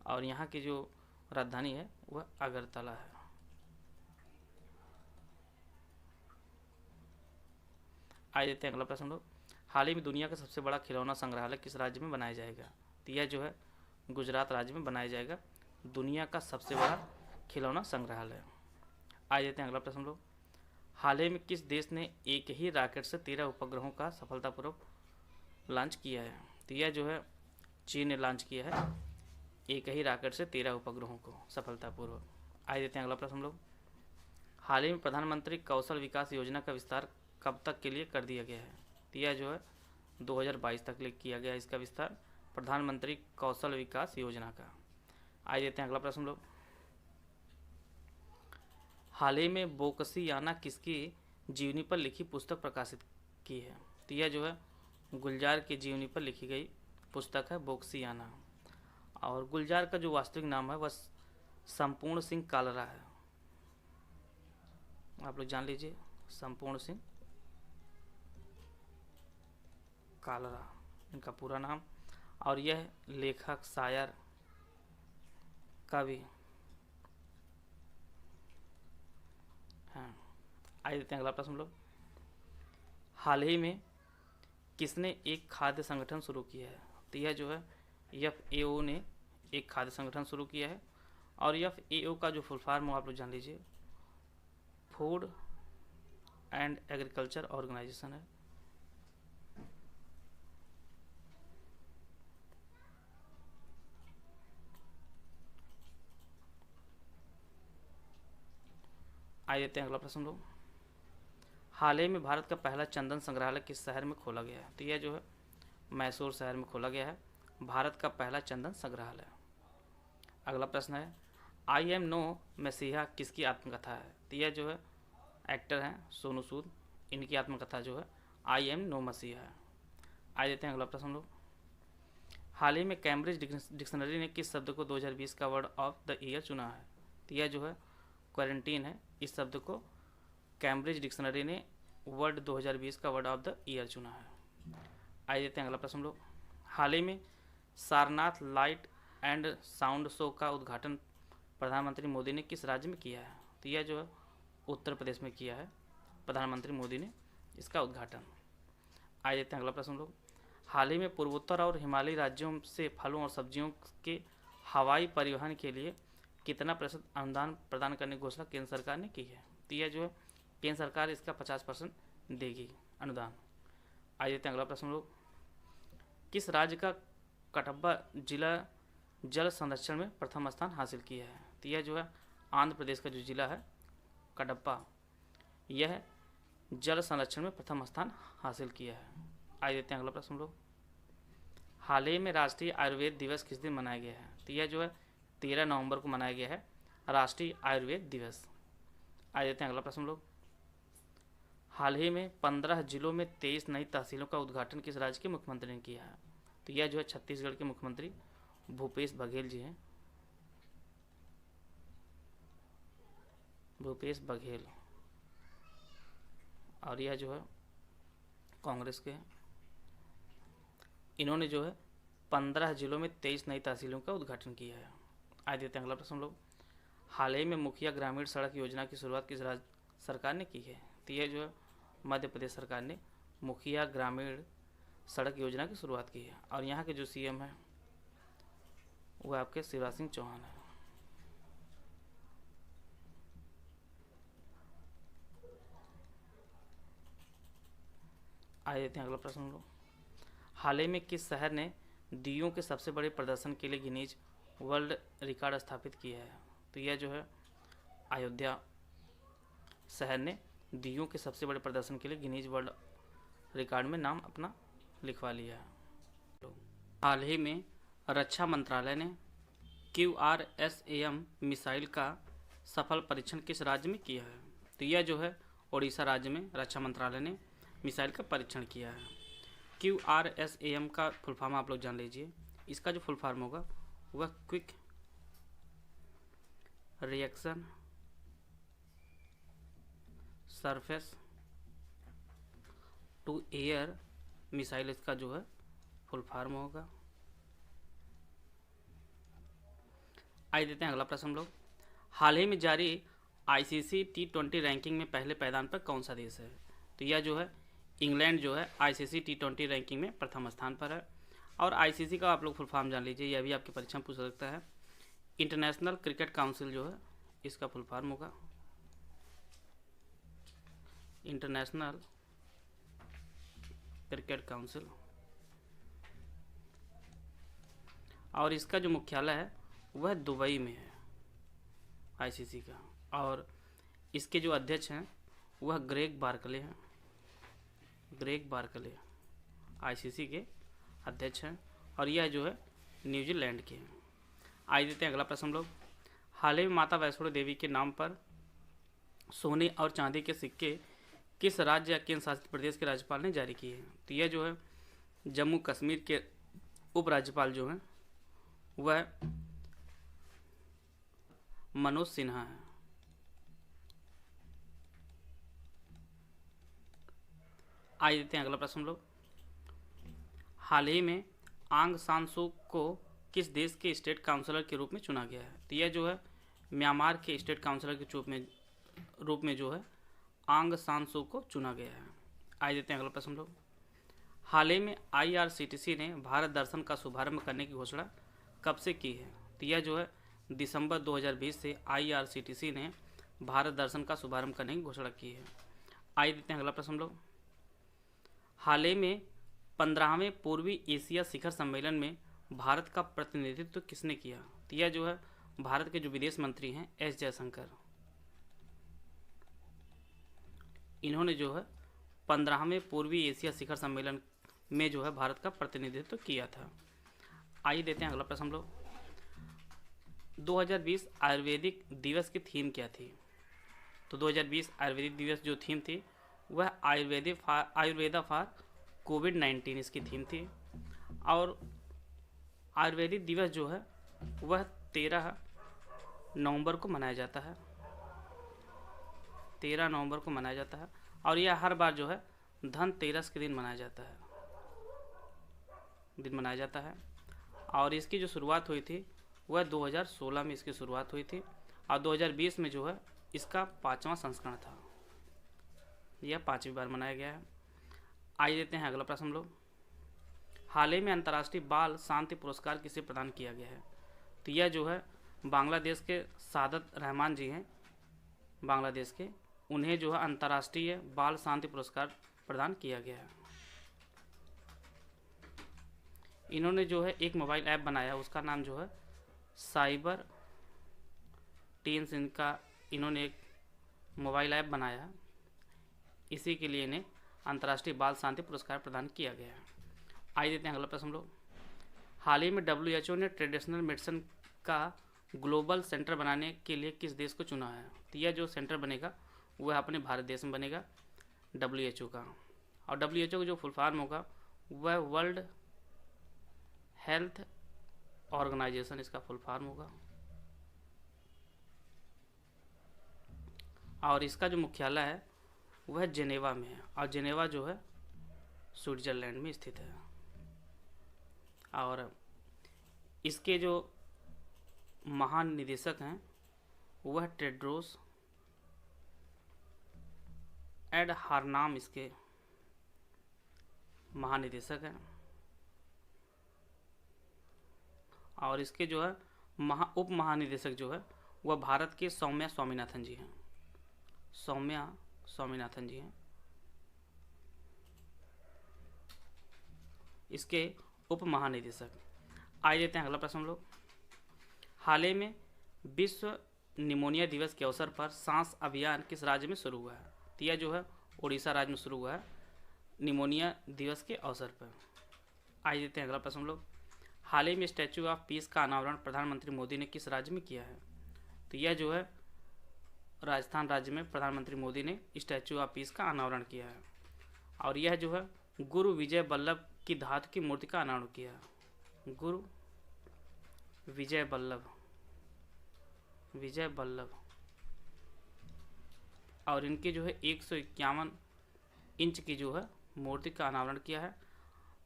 और यहाँ की जो राजधानी है वह अगरतला है। आइए देते हैं अगला प्रश्न लोग। हाल ही में दुनिया का सबसे बड़ा खिलौना संग्रहालय किस राज्य में बनाया जाएगा? तो यह जो है गुजरात राज्य में बनाया जाएगा दुनिया का सबसे बड़ा खिलौना संग्रहालय। आइए देते हैं अगला प्रश्न लोग। हाल ही में किस देश ने एक ही रॉकेट से 13 उपग्रहों का सफलतापूर्वक लॉन्च किया है? तो यह जो है चीन ने लॉन्च किया है एक ही रॉकेट से 13 उपग्रहों को सफलतापूर्वक। आइए देते हैं अगला प्रश्न लोग। हाल ही में प्रधानमंत्री कौशल विकास योजना का विस्तार कब तक के लिए कर दिया गया है? तो यह जो है 2022 तक लिए किया गया इसका विस्तार प्रधानमंत्री कौशल विकास योजना का। आइए देते हैं अगला प्रश्न लोग। हाल ही में बोकसियाना किसकी जीवनी पर लिखी पुस्तक प्रकाशित की है? तो यह जो है गुलजार की जीवनी पर लिखी गई पुस्तक है बोकसियाना। और गुलजार का जो वास्तविक नाम है वह संपूर्ण सिंह कालरा है, आप लोग जान लीजिए संपूर्ण सिंह कालरा इनका पूरा नाम। और यह लेखक, शायर, कवि हैं। आइए देते हैं अगला प्रश्न लोग। हाल ही में किसने एक खाद्य संगठन शुरू किया है? तो यह जो है FAO ने एक खाद्य संगठन शुरू किया है। और FAO का जो फुल फॉर्म हो आप लोग जान लीजिए, फूड एंड एग्रीकल्चर ऑर्गेनाइजेशन है। आइए देते हैं अगला प्रश्न लोग। हाल ही में भारत का पहला चंदन संग्रहालय किस शहर में खोला गया है? तो यह जो है मैसूर शहर में खोला गया है भारत का पहला चंदन संग्रहालय। अगला प्रश्न है, आई एम नो मसीहा किसकी आत्मकथा है? तो यह जो है एक्टर हैं सोनू सूद, इनकी आत्मकथा जो है आई एम नो मसीहा है। आ देते हैं अगला प्रश्न लोग। हाल ही में कैम्ब्रिज डिक्शनरी ने किस शब्द को 2020 का वर्ड ऑफ द ईयर चुना है? तो यह जो है क्वारंटीन है, इस शब्द को कैम्ब्रिज डिक्शनरी ने वर्ड 2020 का वर्ड ऑफ द ईयर चुना है। आइए देते हैं अगला प्रश्न लोग। हाल ही में Sarnath light and sound show का उद्घाटन प्रधानमंत्री मोदी ने किस राज्य में किया है? तो यह जो है उत्तर प्रदेश में किया है प्रधानमंत्री मोदी ने इसका उद्घाटन। आइए देते हैं अगला प्रश्न लोग। हाल ही में पूर्वोत्तर और हिमालयी राज्यों से फलों और सब्जियों के हवाई परिवहन के लिए कितना प्रतिशत अनुदान प्रदान करने की घोषणा केंद्र सरकार ने की है? तो यह जो है केंद्र सरकार इसका 50% देगी अनुदान। आइए देते हैं अगला प्रश्न लोग। किस राज्य का कटब्बा जिला जल संरक्षण में प्रथम स्थान हासिल किया है? तो यह जो है आंध्र प्रदेश का जो जिला है कटब्बा, यह जल संरक्षण में प्रथम स्थान हासिल किया है। आइए देते हैं अगला प्रश्न लोग। हाल ही में राष्ट्रीय आयुर्वेद दिवस किस दिन मनाया गया है? तो यह जो है 13 नवंबर को मनाया गया है राष्ट्रीय आयुर्वेद दिवस। आ जाते हैं अगला प्रश्न लोग। हाल ही में 15 जिलों में 23 नई तहसीलों का उद्घाटन किस राज्य के मुख्यमंत्री ने किया है? तो यह जो है छत्तीसगढ़ के मुख्यमंत्री भूपेश बघेल जी हैं, भूपेश बघेल। और यह जो है कांग्रेस के हैं। इन्होंने जो है 15 जिलों में 23 नई तहसीलों का उद्घाटन किया है। आज देते हैं अगला प्रश्न लोग। हाल ही में मुखिया ग्रामीण सड़क योजना की शुरुआत किस राज्य सरकार ने की है? तो यह जो है मध्य प्रदेश सरकार ने मुखिया ग्रामीण सड़क योजना की शुरुआत की है। और यहाँ के जो CM हैं वो आपके शिवराज सिंह चौहान है। आ जाते हैं अगला प्रश्न लोग। हाल ही में किस शहर ने दीयों के सबसे बड़े प्रदर्शन के लिए गिनीज वर्ल्ड रिकॉर्ड स्थापित किया है? तो यह जो है अयोध्या शहर ने दीयों के सबसे बड़े प्रदर्शन के लिए गिनीज वर्ल्ड रिकॉर्ड में नाम अपना लिखवा लिया है। हाल ही में रक्षा मंत्रालय ने QRSAM मिसाइल का सफल परीक्षण किस राज्य में किया है? तो यह जो है ओडिशा राज्य में रक्षा मंत्रालय ने मिसाइल का परीक्षण किया है। QRSAM का फुल फॉर्म आप लोग जान लीजिए। इसका जो फुल फॉर्म होगा वह quick reaction surface to air missile, इसका जो है फुल फॉर्म होगा। आइए देते हैं अगला प्रश्न हम लोग। हाल ही में जारी ICC T20 रैंकिंग में पहले पायदान पर कौन सा देश है? तो यह जो है इंग्लैंड जो है ICC T20 रैंकिंग में प्रथम स्थान पर है। और ICC का आप लोग फुल फॉर्म जान लीजिए, यह भी आपकी परीक्षा में पूछ सकता है। इंटरनेशनल क्रिकेट काउंसिल जो है इसका फुल फॉर्म होगा इंटरनेशनल क्रिकेट काउंसिल। और इसका जो मुख्यालय है वह दुबई में है ICC का। और इसके जो अध्यक्ष हैं वह ग्रेग बार्कले हैं। ग्रेग बार्कले ICC के अध्यक्ष हैं और यह जो है न्यूजीलैंड के हैं। आइए देते हैं अगला प्रश्न हम लोग। हाल ही में माता वैष्णो देवी के नाम पर सोने और चांदी के सिक्के किस राज्य या केंद्र शासित प्रदेश के राज्यपाल ने जारी किए हैं? तो यह जो है जम्मू कश्मीर के उपराज्यपाल जो हैं वह मनोज सिन्हा है। आइए देते हैं अगला प्रश्न हम लोग। हाल ही में आंग सान सू को किस देश के स्टेट काउंसलर के रूप में चुना गया है? तो यह जो है म्यांमार के स्टेट काउंसलर के रूप में जो है आंग सान सू को चुना गया है। आइए देते हैं अगला प्रश्न लोग। हाल ही में IRCTC ने भारत दर्शन का शुभारंभ करने की घोषणा कब से की है? तो यह जो है दिसंबर 2020 से IRCTC ने भारत दर्शन का शुभारंभ करने की घोषणा की है। आइए देते हैं अगला प्रश्न हम लोग। हाल ही में 15वें पूर्वी एशिया शिखर सम्मेलन में भारत का प्रतिनिधित्व किसने किया? तो यह जो है भारत के जो विदेश मंत्री हैं एस जयशंकर, इन्होंने जो है 15वें पूर्वी एशिया शिखर सम्मेलन में जो है भारत का प्रतिनिधित्व किया था। आइए देते हैं अगला प्रश्न हम लोग। 2020 आयुर्वेदिक दिवस की थीम क्या थी? तो 2020 आयुर्वेदिक दिवस जो थीम थी वह आयुर्वेदा फॉर कोविड-19 इसकी थीम थी। और आयुर्वेदिक दिवस जो है वह 13 नवंबर को मनाया जाता है। 13 नवंबर को मनाया जाता है और यह हर बार जो है धनतेरस के दिन मनाया जाता है। और इसकी जो शुरुआत हुई थी वह 2016 में इसकी शुरुआत हुई थी और 2020 में जो है इसका 5वां संस्करण था। यह 5वीं बार मनाया गया है। आइए देते हैं अगला प्रश्न हम लोग। हाल ही में अंतर्राष्ट्रीय बाल शांति पुरस्कार किसे प्रदान किया गया है? तो यह जो है बांग्लादेश के सादत रहमान जी हैं, बांग्लादेश के, उन्हें जो है अंतर्राष्ट्रीय बाल शांति पुरस्कार प्रदान किया गया है। इन्होंने जो है एक मोबाइल ऐप बनाया, उसका नाम जो है साइबर टीन्स, इनका इन्होंने एक मोबाइल ऐप बनाया, इसी के लिए इन्हें अंतर्राष्ट्रीय बाल शांति पुरस्कार प्रदान किया गया है। आइए देते हैं अगला प्रश्न हम लोग। हाल ही में WHO ने ट्रेडिशनल मेडिसिन का ग्लोबल सेंटर बनाने के लिए किस देश को चुना है? तो यह जो सेंटर बनेगा वह अपने भारत देश में बनेगा WHO का। और WHO का जो फुल फॉर्म होगा वह वर्ल्ड हेल्थ ऑर्गेनाइजेशन, इसका फुल फॉर्म होगा। और इसका जो मुख्यालय है वह जेनेवा में है और जेनेवा जो है स्विट्जरलैंड में स्थित है। और इसके जो महानिदेशक हैं वह टेड्रोस एडहानॉम इसके महानिदेशक हैं। और इसके जो है उप महानिदेशक जो है वह भारत के सौम्या स्वामीनाथन जी हैं। सौम्या स्वामीनाथन जी हैं इसके उप महानिदेशक। आइए देते हैं अगला प्रश्न हम लोग। हाल ही में विश्व निमोनिया दिवस के अवसर पर सांस अभियान किस राज्य में शुरू हुआ है? तो यह जो है उड़ीसा राज्य में शुरू हुआ है निमोनिया दिवस के अवसर पर। आइए देते हैं अगला प्रश्न हम लोग। हाल ही में स्टैचू ऑफ पीस का अनावरण प्रधानमंत्री मोदी ने किस राज्य में किया है? तो यह जो है राजस्थान राज्य में प्रधानमंत्री मोदी ने स्टैचू ऑफ पीस का अनावरण किया है। और यह जो है गुरु विजय वल्लभ की धातु की मूर्ति का अनावरण किया है। गुरु विजय वल्लभ और इनके जो है 151 इंच की जो है मूर्ति का अनावरण किया है।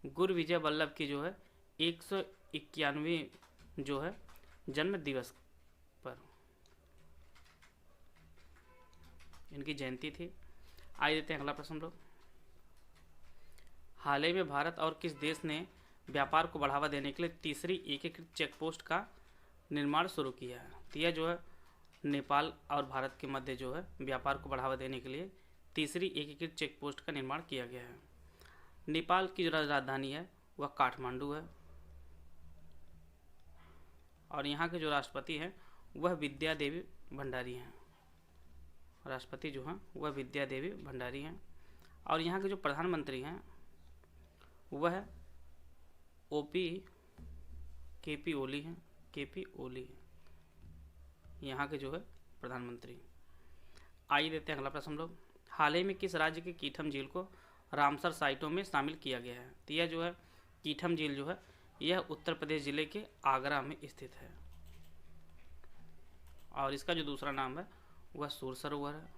गुरु विजय वल्लभ की जो है 191 जो है जन्म दिवस पर इनकी जयंती थी। आइए देते हैं अगला प्रश्न हम लोग। हाल ही में भारत और किस देश ने व्यापार को बढ़ावा देने के लिए तीसरी एकीकृत चेकपोस्ट का निर्माण शुरू किया है? तो यह जो है नेपाल और भारत के मध्य जो है व्यापार को बढ़ावा देने के लिए तीसरी एकीकृत चेकपोस्ट का निर्माण किया गया है। नेपाल की जो राजधानी है वह काठमांडू है और यहाँ के जो राष्ट्रपति हैं वह विद्या देवी भंडारी हैं। राष्ट्रपति जो हैं वह विद्या देवी भंडारी हैं। और यहाँ के जो प्रधानमंत्री हैं वह केपी ओली हैं। यहाँ के जो है प्रधानमंत्री। आइए देते हैं अगला प्रश्न हम लोग। हाल ही में किस राज्य की कीथम झील को रामसर साइटों में शामिल किया गया है? तो यह जो है कीथम झील जो है यह उत्तर प्रदेश जिले के आगरा में स्थित है और इसका जो दूसरा नाम है वह सूर सरोवर है।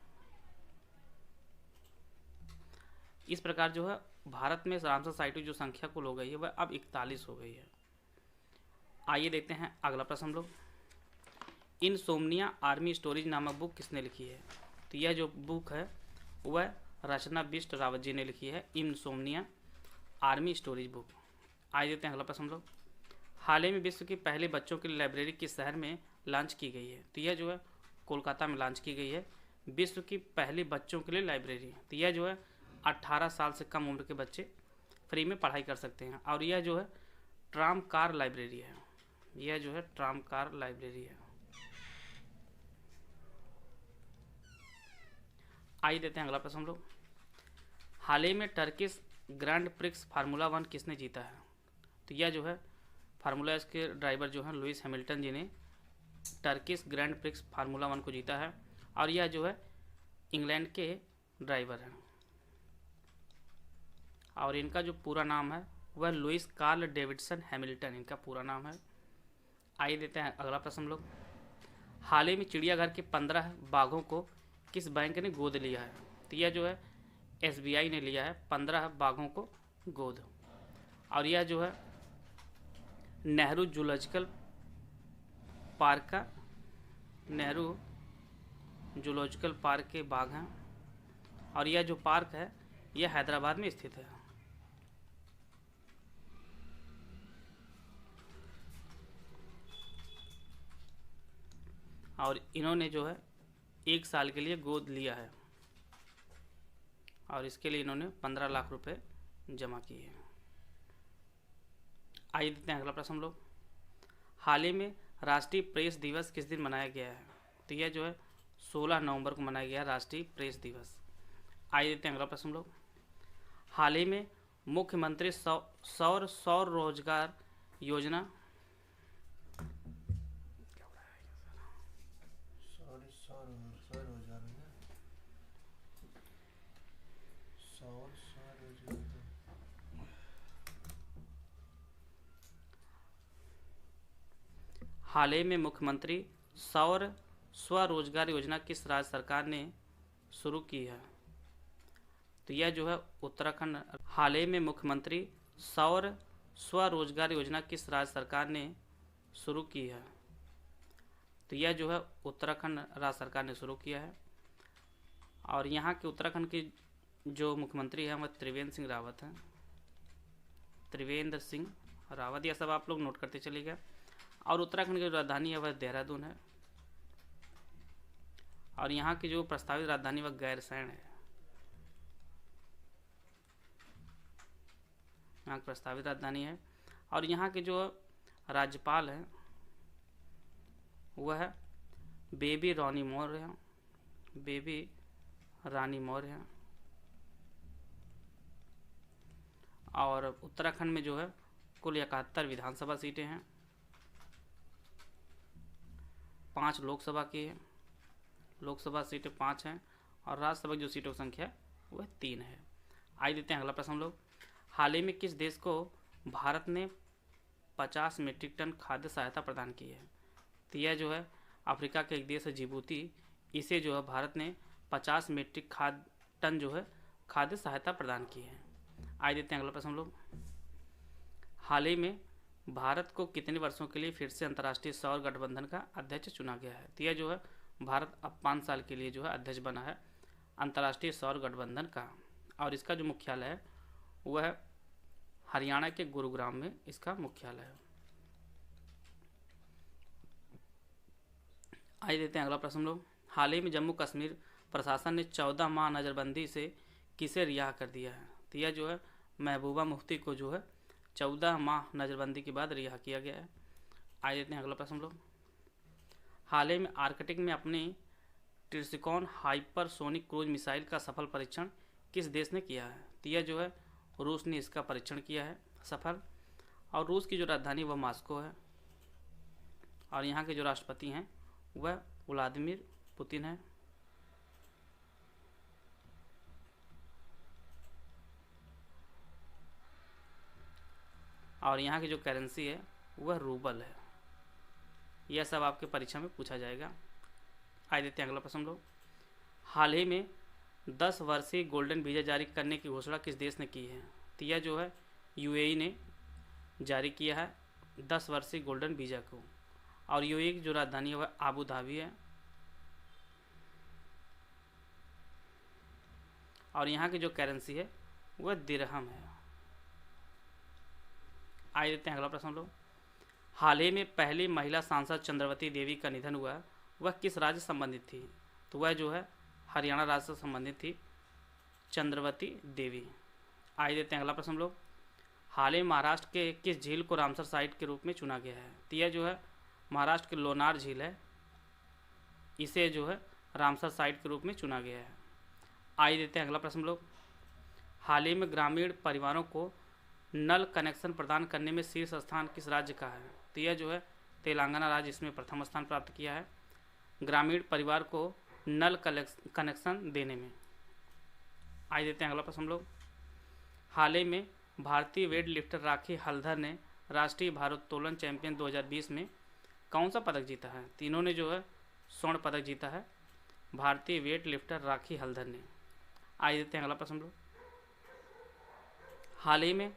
इस प्रकार जो है भारत में रामसर साइटों की जो संख्या कुल हो गई है वह अब 41 हो गई है। आइए देखते हैं अगला प्रश्न हम लोग। इनसोम्निया आर्मी स्टोरीज नामक बुक किसने लिखी है? तो यह जो बुक है वह रचना बिष्ट रावत जी ने लिखी है। Insomnia army storage book. आइए देते हैं अगला प्रश्न हम लोग। हाल ही में विश्व की पहली बच्चों की लाइब्रेरी किस शहर में लॉन्च की गई है? तो यह जो है कोलकाता में लॉन्च की गई है विश्व की पहली बच्चों के लिए लाइब्रेरी। तो यह जो है 18 साल से कम उम्र के बच्चे फ्री में पढ़ाई कर सकते हैं। और यह जो है ट्रामकार लाइब्रेरी है। यह जो है ट्रामकार लाइब्रेरी है। आइए देते हैं अगला प्रश्न हम लोग। हाल ही में टर्किश ग्रैंड प्रिक्स फार्मूला 1 किसने जीता है? तो यह जो है फार्मूला 1 के ड्राइवर जो हैं लुइस हैमिल्टन जी ने टर्किश ग्रैंड प्रिक्स फार्मूला 1 को जीता है। और यह जो है इंग्लैंड के ड्राइवर हैं और इनका जो पूरा नाम है वह लुइस कार्ल डेविडसन हैमिल्टन इनका पूरा नाम है। आइए देते हैं अगला प्रश्न हम लोग। हाल ही में चिड़ियाघर के 15 बाघों को किस बैंक ने गोद लिया है? तो यह जो है SBI ने लिया है 15 बाघों को गोद। और यह जो है नेहरू जूलॉजिकल पार्क का नेहरू जूलॉजिकल पार्क के बाघ हैं। और यह जो पार्क है यह हैदराबाद में स्थित है। और इन्होंने जो है 1 साल के लिए गोद लिया है और इसके लिए इन्होंने 15 लाख रुपए जमा किए हैं। आइए देखते हैं अगला प्रश्न हम लोग। हाल ही में राष्ट्रीय प्रेस दिवस किस दिन मनाया गया है? तो यह जो है 16 नवंबर को मनाया गया राष्ट्रीय प्रेस दिवस। आइए देखते हैं अगला प्रश्न हम लोग। हाल ही में मुख्यमंत्री सौर रोजगार योजना हाल ही में मुख्यमंत्री सौर स्वरोजगार योजना किस राज्य सरकार ने शुरू की है? तो यह जो है उत्तराखंड। हाल ही में मुख्यमंत्री सौर स्वरोजगार योजना किस राज्य सरकार ने शुरू की है? तो यह जो है उत्तराखंड राज्य सरकार ने शुरू किया है। और यहाँ के उत्तराखंड के जो मुख्यमंत्री हैं वह त्रिवेंद्र सिंह रावत हैं। त्रिवेंद्र सिंह रावत, यह सब आप लोग नोट करते चलिएगा। और उत्तराखंड की राजधानी है वह देहरादून है। और यहाँ की जो प्रस्तावित राजधानी वह गैरसैंण है। यहाँ की प्रस्तावित राजधानी है। और यहाँ के जो राज्यपाल हैं वह है बेबी रानी मौर्य हैं। बेबी रानी मौर्य हैं। और उत्तराखंड में जो है कुल 71 विधानसभा सीटें हैं, 5 लोकसभा की है। लोकसभा सीटें 5 हैं और राज्यसभा की जो सीटों की संख्या वह 3 है। आइए देते हैं अगला प्रश्न हम लोग। हाल ही में किस देश को भारत ने 50 मीट्रिक टन खाद्य सहायता प्रदान की है? तो यह जो है अफ्रीका का एक देश है जिबूती। इसे जो है भारत ने 50 मीट्रिक टन जो है खाद्य सहायता प्रदान की है। आइए देते हैं अगला प्रश्न हम लोग। हाल ही में भारत को कितने वर्षों के लिए फिर से अंतर्राष्ट्रीय सौर गठबंधन का अध्यक्ष चुना गया है? तो यह जो है भारत अब 5 साल के लिए जो है अध्यक्ष बना है अंतर्राष्ट्रीय सौर गठबंधन का। और इसका जो मुख्यालय है वह हरियाणा के गुरुग्राम में इसका मुख्यालय है। आइए देते हैं अगला प्रश्न लोग। हाल ही में जम्मू कश्मीर प्रशासन ने 14 माह नज़रबंदी से किसे रिहा कर दिया है? तो यह जो है महबूबा मुफ्ती को जो है 14 माह नज़रबंदी के बाद रिहा किया गया है। आइए देते हैं अगला प्रश्न लोग। हाल ही में आर्कटिक में अपनी ट्रिसिकॉन हाइपरसोनिक क्रूज मिसाइल का सफल परीक्षण किस देश ने किया है? तो यह जो है रूस ने इसका परीक्षण किया है सफल। और रूस की जो राजधानी वह मॉस्को है। और यहाँ के जो राष्ट्रपति हैं वह व्लादिमीर पुतिन है। और यहाँ की जो करेंसी है वह रूबल है। यह सब आपके परीक्षा में पूछा जाएगा। आइए देते हैं अगला प्रश्न लोग। हाल ही में 10 वर्षीय गोल्डन वीज़ा जारी करने की घोषणा किस देश ने की है? तो यह जो है UAE ने जारी किया है 10 वर्षीय गोल्डन वीज़ा को। और UAE की जो राजधानी है वह आबू धाबी है। और यहाँ की जो करेंसी है वह दिरहम है। आइए देखते हैं अगला प्रश्न हम लोग। हाल ही में पहली महिला सांसद चंद्रवती देवी का निधन हुआ, वह किस राज्य से संबंधित थी? तो वह जो है हरियाणा राज्य से संबंधित थी चंद्रवती देवी। आइए देखते हैं अगला प्रश्न हम लोग। हाल ही में महाराष्ट्र के किस झील को रामसर साइट के रूप में चुना गया है? तो यह जो है महाराष्ट्र की लोनार झील है, इसे जो है रामसर साइट के रूप में चुना गया है। आइए देखते हैं अगला प्रश्न हम लोग। हाल ही में ग्रामीण परिवारों को नल कनेक्शन प्रदान करने में शीर्ष स्थान किस राज्य का है? तो यह जो है तेलंगाना राज्य इसमें प्रथम स्थान प्राप्त किया है ग्रामीण परिवार को नल कनेक्शन देने में। आइए देखते हैं अगला प्रश्न हम लोग। हाल ही में भारतीय वेट लिफ्टर राखी हल्दर ने राष्ट्रीय भारोत्तोलन चैंपियन 2020 में कौन सा पदक जीता है? तीनों ने जो है स्वर्ण पदक जीता है भारतीय वेट लिफ्टर राखी हल्दर ने। आइए देखते हैं अगला प्रश्न हम लोग। हाल ही में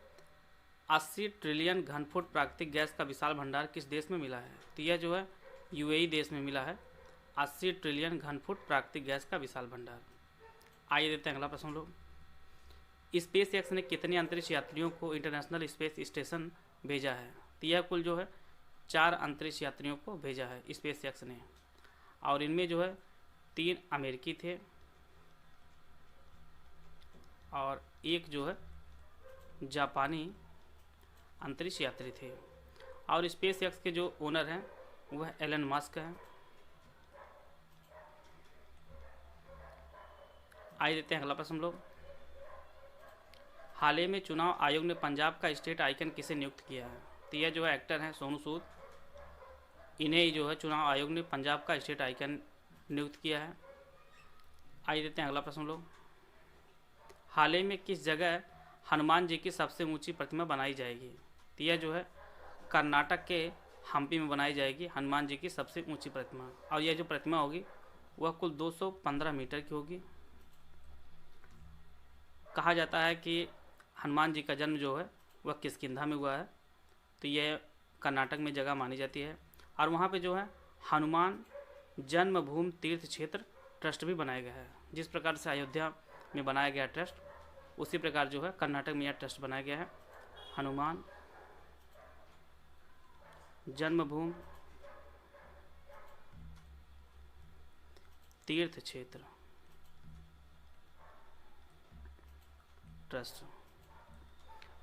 80 ट्रिलियन घनफुट प्राकृतिक गैस का विशाल भंडार किस देश में मिला है? तो यह जो है यूएई देश में मिला है 80 ट्रिलियन घनफुट प्राकृतिक गैस का विशाल भंडार। आइए देखते हैं अगला प्रश्न हम लोग। स्पेस एक्स ने कितने अंतरिक्ष यात्रियों को इंटरनेशनल स्पेस स्टेशन भेजा है? तो यह कुल जो है 4 अंतरिक्ष यात्रियों को भेजा है स्पेस एक्स ने, और इनमें जो है 3 अमेरिकी थे और एक जो है जापानी अंतरिक्ष यात्री थे। और स्पेस एक्स के जो ओनर हैं वह एलन मस्क हैं। आइए देखते हैं अगला प्रश्न हम लोग। हाल ही में चुनाव आयोग ने पंजाब का स्टेट आइकन किसे नियुक्त किया है? तो यह जो है एक्टर हैं सोनू सूद, इन्हें ही जो है चुनाव आयोग ने पंजाब का स्टेट आइकन नियुक्त किया है। आइए देखते हैं अगला प्रश्न हम लोग। हाल ही में किस जगह हनुमान जी की सबसे ऊंची प्रतिमा बनाई जाएगी? तो यह जो है कर्नाटक के हम्पी में बनाई जाएगी हनुमान जी की सबसे ऊंची प्रतिमा, और यह जो प्रतिमा होगी वह कुल 215 मीटर की होगी। कहा जाता है कि हनुमान जी का जन्म जो है वह किष्किंधा में हुआ है, तो यह कर्नाटक में जगह मानी जाती है। और वहाँ पे जो है हनुमान जन्मभूमि तीर्थ क्षेत्र ट्रस्ट भी बनाया गया है। जिस प्रकार से अयोध्या में बनाया गया ट्रस्ट, उसी प्रकार जो है कर्नाटक में यह ट्रस्ट बनाया गया है हनुमान जन्मभूमि तीर्थ क्षेत्र ट्रस्ट।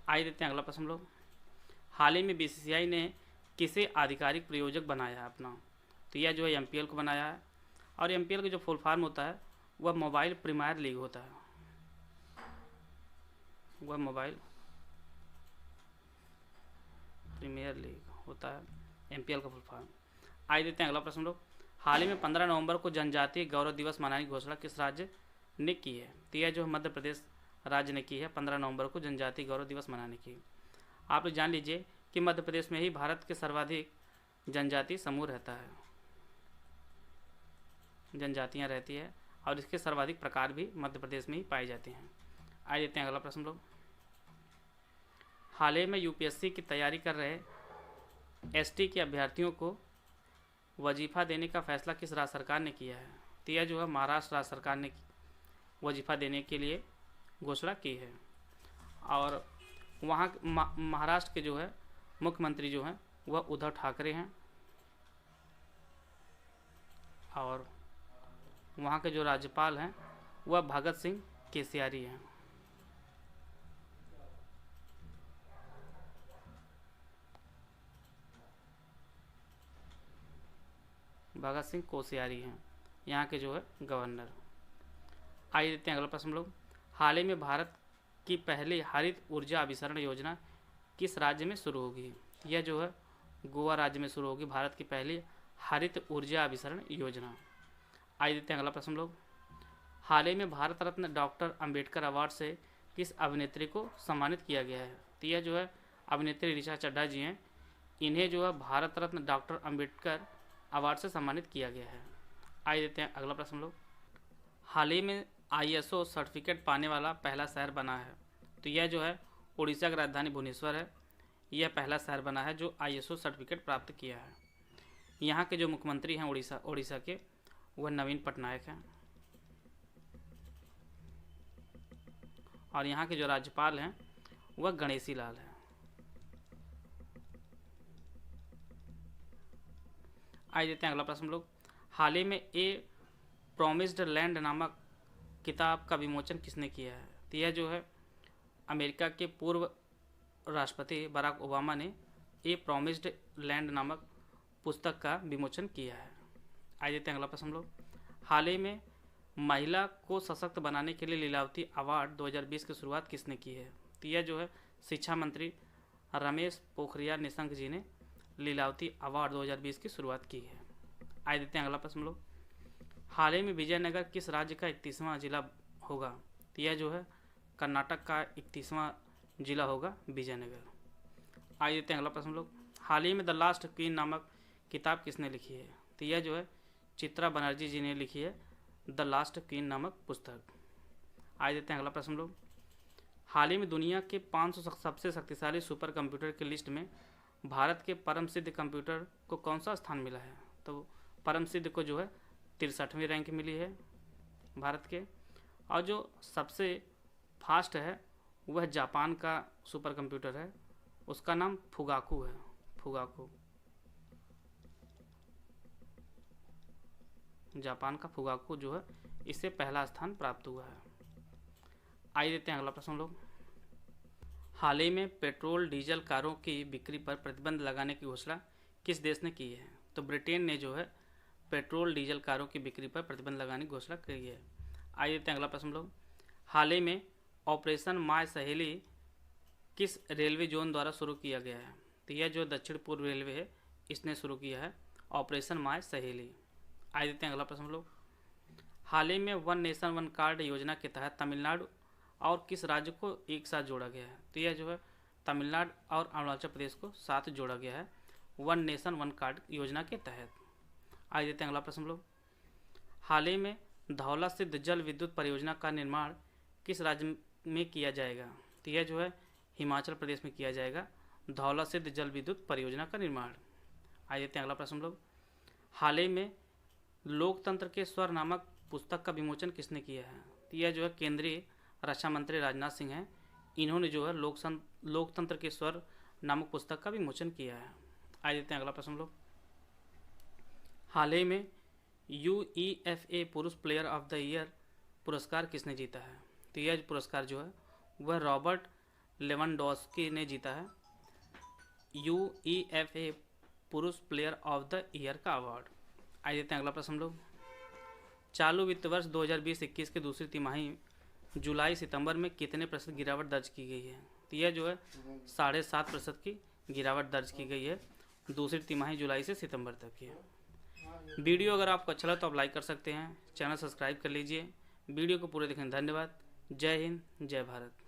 आइए देखते हैं अगला प्रश्न हम लोग। हाल ही में बीसीसीआई ने किसे आधिकारिक प्रयोजक बनाया है अपना? तो यह जो है एमपीएल को बनाया है, और एमपीएल का जो फुल फॉर्म होता है वह मोबाइल प्रीमियर लीग होता है, वह मोबाइल प्रीमियर लीग होता है एमपीएल का फुल फॉर्म। आइए देखते हैं अगला प्रश्न लोग। हाल ही में 15 नवंबर को जनजातीय गौरव दिवस मनाने की घोषणा किस राज्य ने की है? तो यह जो है मध्य प्रदेश राज्य ने की है 15 नवंबर को जनजातीय गौरव दिवस मनाने की। आप लोग जान लीजिए कि मध्य प्रदेश में ही भारत के सर्वाधिक जनजातीय समूह रहता है, जनजातियाँ रहती है, और इसके सर्वाधिक प्रकार भी मध्य प्रदेश में ही पाए जाते हैं। आइए देखते हैं अगला प्रश्न लोग। हाल ही में यूपीएससी की तैयारी कर रहे एसटी के अभ्यर्थियों को वजीफ़ा देने का फैसला किस राज्य सरकार ने किया है? तो यह जो है महाराष्ट्र राज्य सरकार ने वजीफ़ा देने के लिए घोषणा की है, और वहाँ महाराष्ट्र के जो है मुख्यमंत्री जो हैं वह उद्धव ठाकरे हैं, और वहाँ के जो राज्यपाल हैं वह भगत सिंह केसरिया हैं। भगत सिंह कोश्यारी हैं यहाँ के जो है गवर्नर। आइए देखते हैं अगला प्रश्न लोग। हाल ही में भारत की पहली हरित ऊर्जा अभिसरण योजना किस राज्य में शुरू होगी? यह जो है गोवा राज्य में शुरू होगी भारत की पहली हरित ऊर्जा अभिसरण योजना। आइए देखते हैं अगला प्रश्न लोग। हाल ही में भारत रत्न डॉक्टर अंबेडकर अवार्ड से किस अभिनेत्री को सम्मानित किया गया है? तो यह जो है अभिनेत्री ऋचा चड्ढा जी हैं, इन्हें जो है भारत रत्न डॉक्टर अंबेडकर अवार्ड से सम्मानित किया गया है। आइए देखते हैं अगला प्रश्न लोग। हाल ही में ISO सर्टिफिकेट पाने वाला पहला शहर बना है, तो यह जो है उड़ीसा की राजधानी भुवनेश्वर है, यह पहला शहर बना है जो ISO सर्टिफिकेट प्राप्त किया है। यहाँ के जो मुख्यमंत्री हैं उड़ीसा के वह नवीन पटनायक हैं, और यहाँ के जो राज्यपाल हैं वह गणेशी लाल हैं। आइए देते हैं अगला प्रश्न हम लोग। हाल ही में ए प्रॉमिस्ड लैंड नामक किताब का विमोचन किसने किया है? तो यह जो है अमेरिका के पूर्व राष्ट्रपति बराक ओबामा ने ए प्रॉमिस्ड लैंड नामक पुस्तक का विमोचन किया है। आइए देते हैं अगला प्रश्न हम लोग। हाल ही में महिला को सशक्त बनाने के लिए लीलावती अवार्ड 2020 की शुरुआत किसने की है? तो यह जो है शिक्षा मंत्री रमेश पोखरियाल निशंक जी ने लीलावती अवार्ड 2020 की शुरुआत की है। आइए देते हैं अगला प्रश्न हम लोग। हाल ही में विजयनगर किस राज्य का 31वां जिला होगा? तो यह जो है कर्नाटक का 31वां जिला होगा विजयनगर। आइए देते हैं अगला प्रश्न हम लोग। हाल ही में द लास्ट क्वीन नामक किताब किसने लिखी है? तो यह जो है चित्रा बनर्जी जी ने लिखी है द लास्ट क्वीन नामक पुस्तक। आइए देते हैं अगला प्रश्न हम लोग। हाल ही में दुनिया के 500 सबसे शक्तिशाली सुपर कंप्यूटर की लिस्ट में भारत के परम सिद्ध कंप्यूटर को कौन सा स्थान मिला है? तो परम सिद्ध को जो है 63वीं रैंक मिली है भारत के। और जो सबसे फास्ट है वह जापान का सुपर कंप्यूटर है, उसका नाम फुगाकू है, फुगाकू, जापान का फुगाकू जो है इससे पहला स्थान प्राप्त हुआ है। आइए देते हैं अगला प्रश्न हम लोग। हाल ही में पेट्रोल डीजल कारों की बिक्री पर प्रतिबंध लगाने की घोषणा किस देश ने की है? तो ब्रिटेन ने जो है पेट्रोल डीजल कारों की बिक्री पर प्रतिबंध लगाने की घोषणा की है। आइए देते हैं अगला प्रश्न हम लोग। हाल ही में ऑपरेशन माय सहेली किस रेलवे जोन द्वारा शुरू किया गया है? तो यह जो दक्षिण पूर्व रेलवे है इसने शुरू किया है ऑपरेशन माय सहेली। आइए देते हैं अगला प्रश्न हम लोग। हाल ही में वन नेशन वन कार्ड योजना के तहत तमिलनाडु और किस राज्य को एक साथ जोड़ा गया है? तो यह जो है तमिलनाडु और अरुणाचल प्रदेश को साथ जोड़ा गया है वन नेशन वन कार्ड योजना के तहत। आइए देते हैं अगला प्रश्न हम लोग। हाल ही में धौला सिद्ध जल विद्युत परियोजना का निर्माण किस राज्य में किया जाएगा? तो यह जो है हिमाचल प्रदेश में किया जाएगा धौला सिद्ध जल विद्युत परियोजना का निर्माण। आइए देते हैं अगला प्रश्न हम लोग। हाल ही में लोकतंत्र के स्वर नामक पुस्तक का विमोचन किसने किया है? तो यह जो है केंद्रीय रक्षा मंत्री राजनाथ सिंह हैं, इन्होंने जो है लोकतंत्र के स्वर नामक पुस्तक का विमोचन किया है। आइए देते हैं अगला प्रश्न हम लोग। हाल ही में UEFA पुरुष प्लेयर ऑफ द ईयर पुरस्कार किसने जीता है? तो यह पुरस्कार जो है वह रॉबर्ट लेवेंडोस्की ने जीता है UEFA पुरुष प्लेयर ऑफ द ईयर का अवार्ड। आइए देते हैं अगला प्रश्न हम लोग। चालू वित्त वर्ष 2020-21 की दूसरी तिमाही जुलाई सितंबर में कितने प्रतिशत गिरावट दर्ज की गई है? तो यह जो है 7.5% की गिरावट दर्ज की गई है दूसरी तिमाही जुलाई से सितंबर तक की। वीडियो अगर आपको अच्छा लगा तो आप लाइक कर सकते हैं, चैनल सब्सक्राइब कर लीजिए। वीडियो को पूरे देखने धन्यवाद। जय हिंद, जय भारत।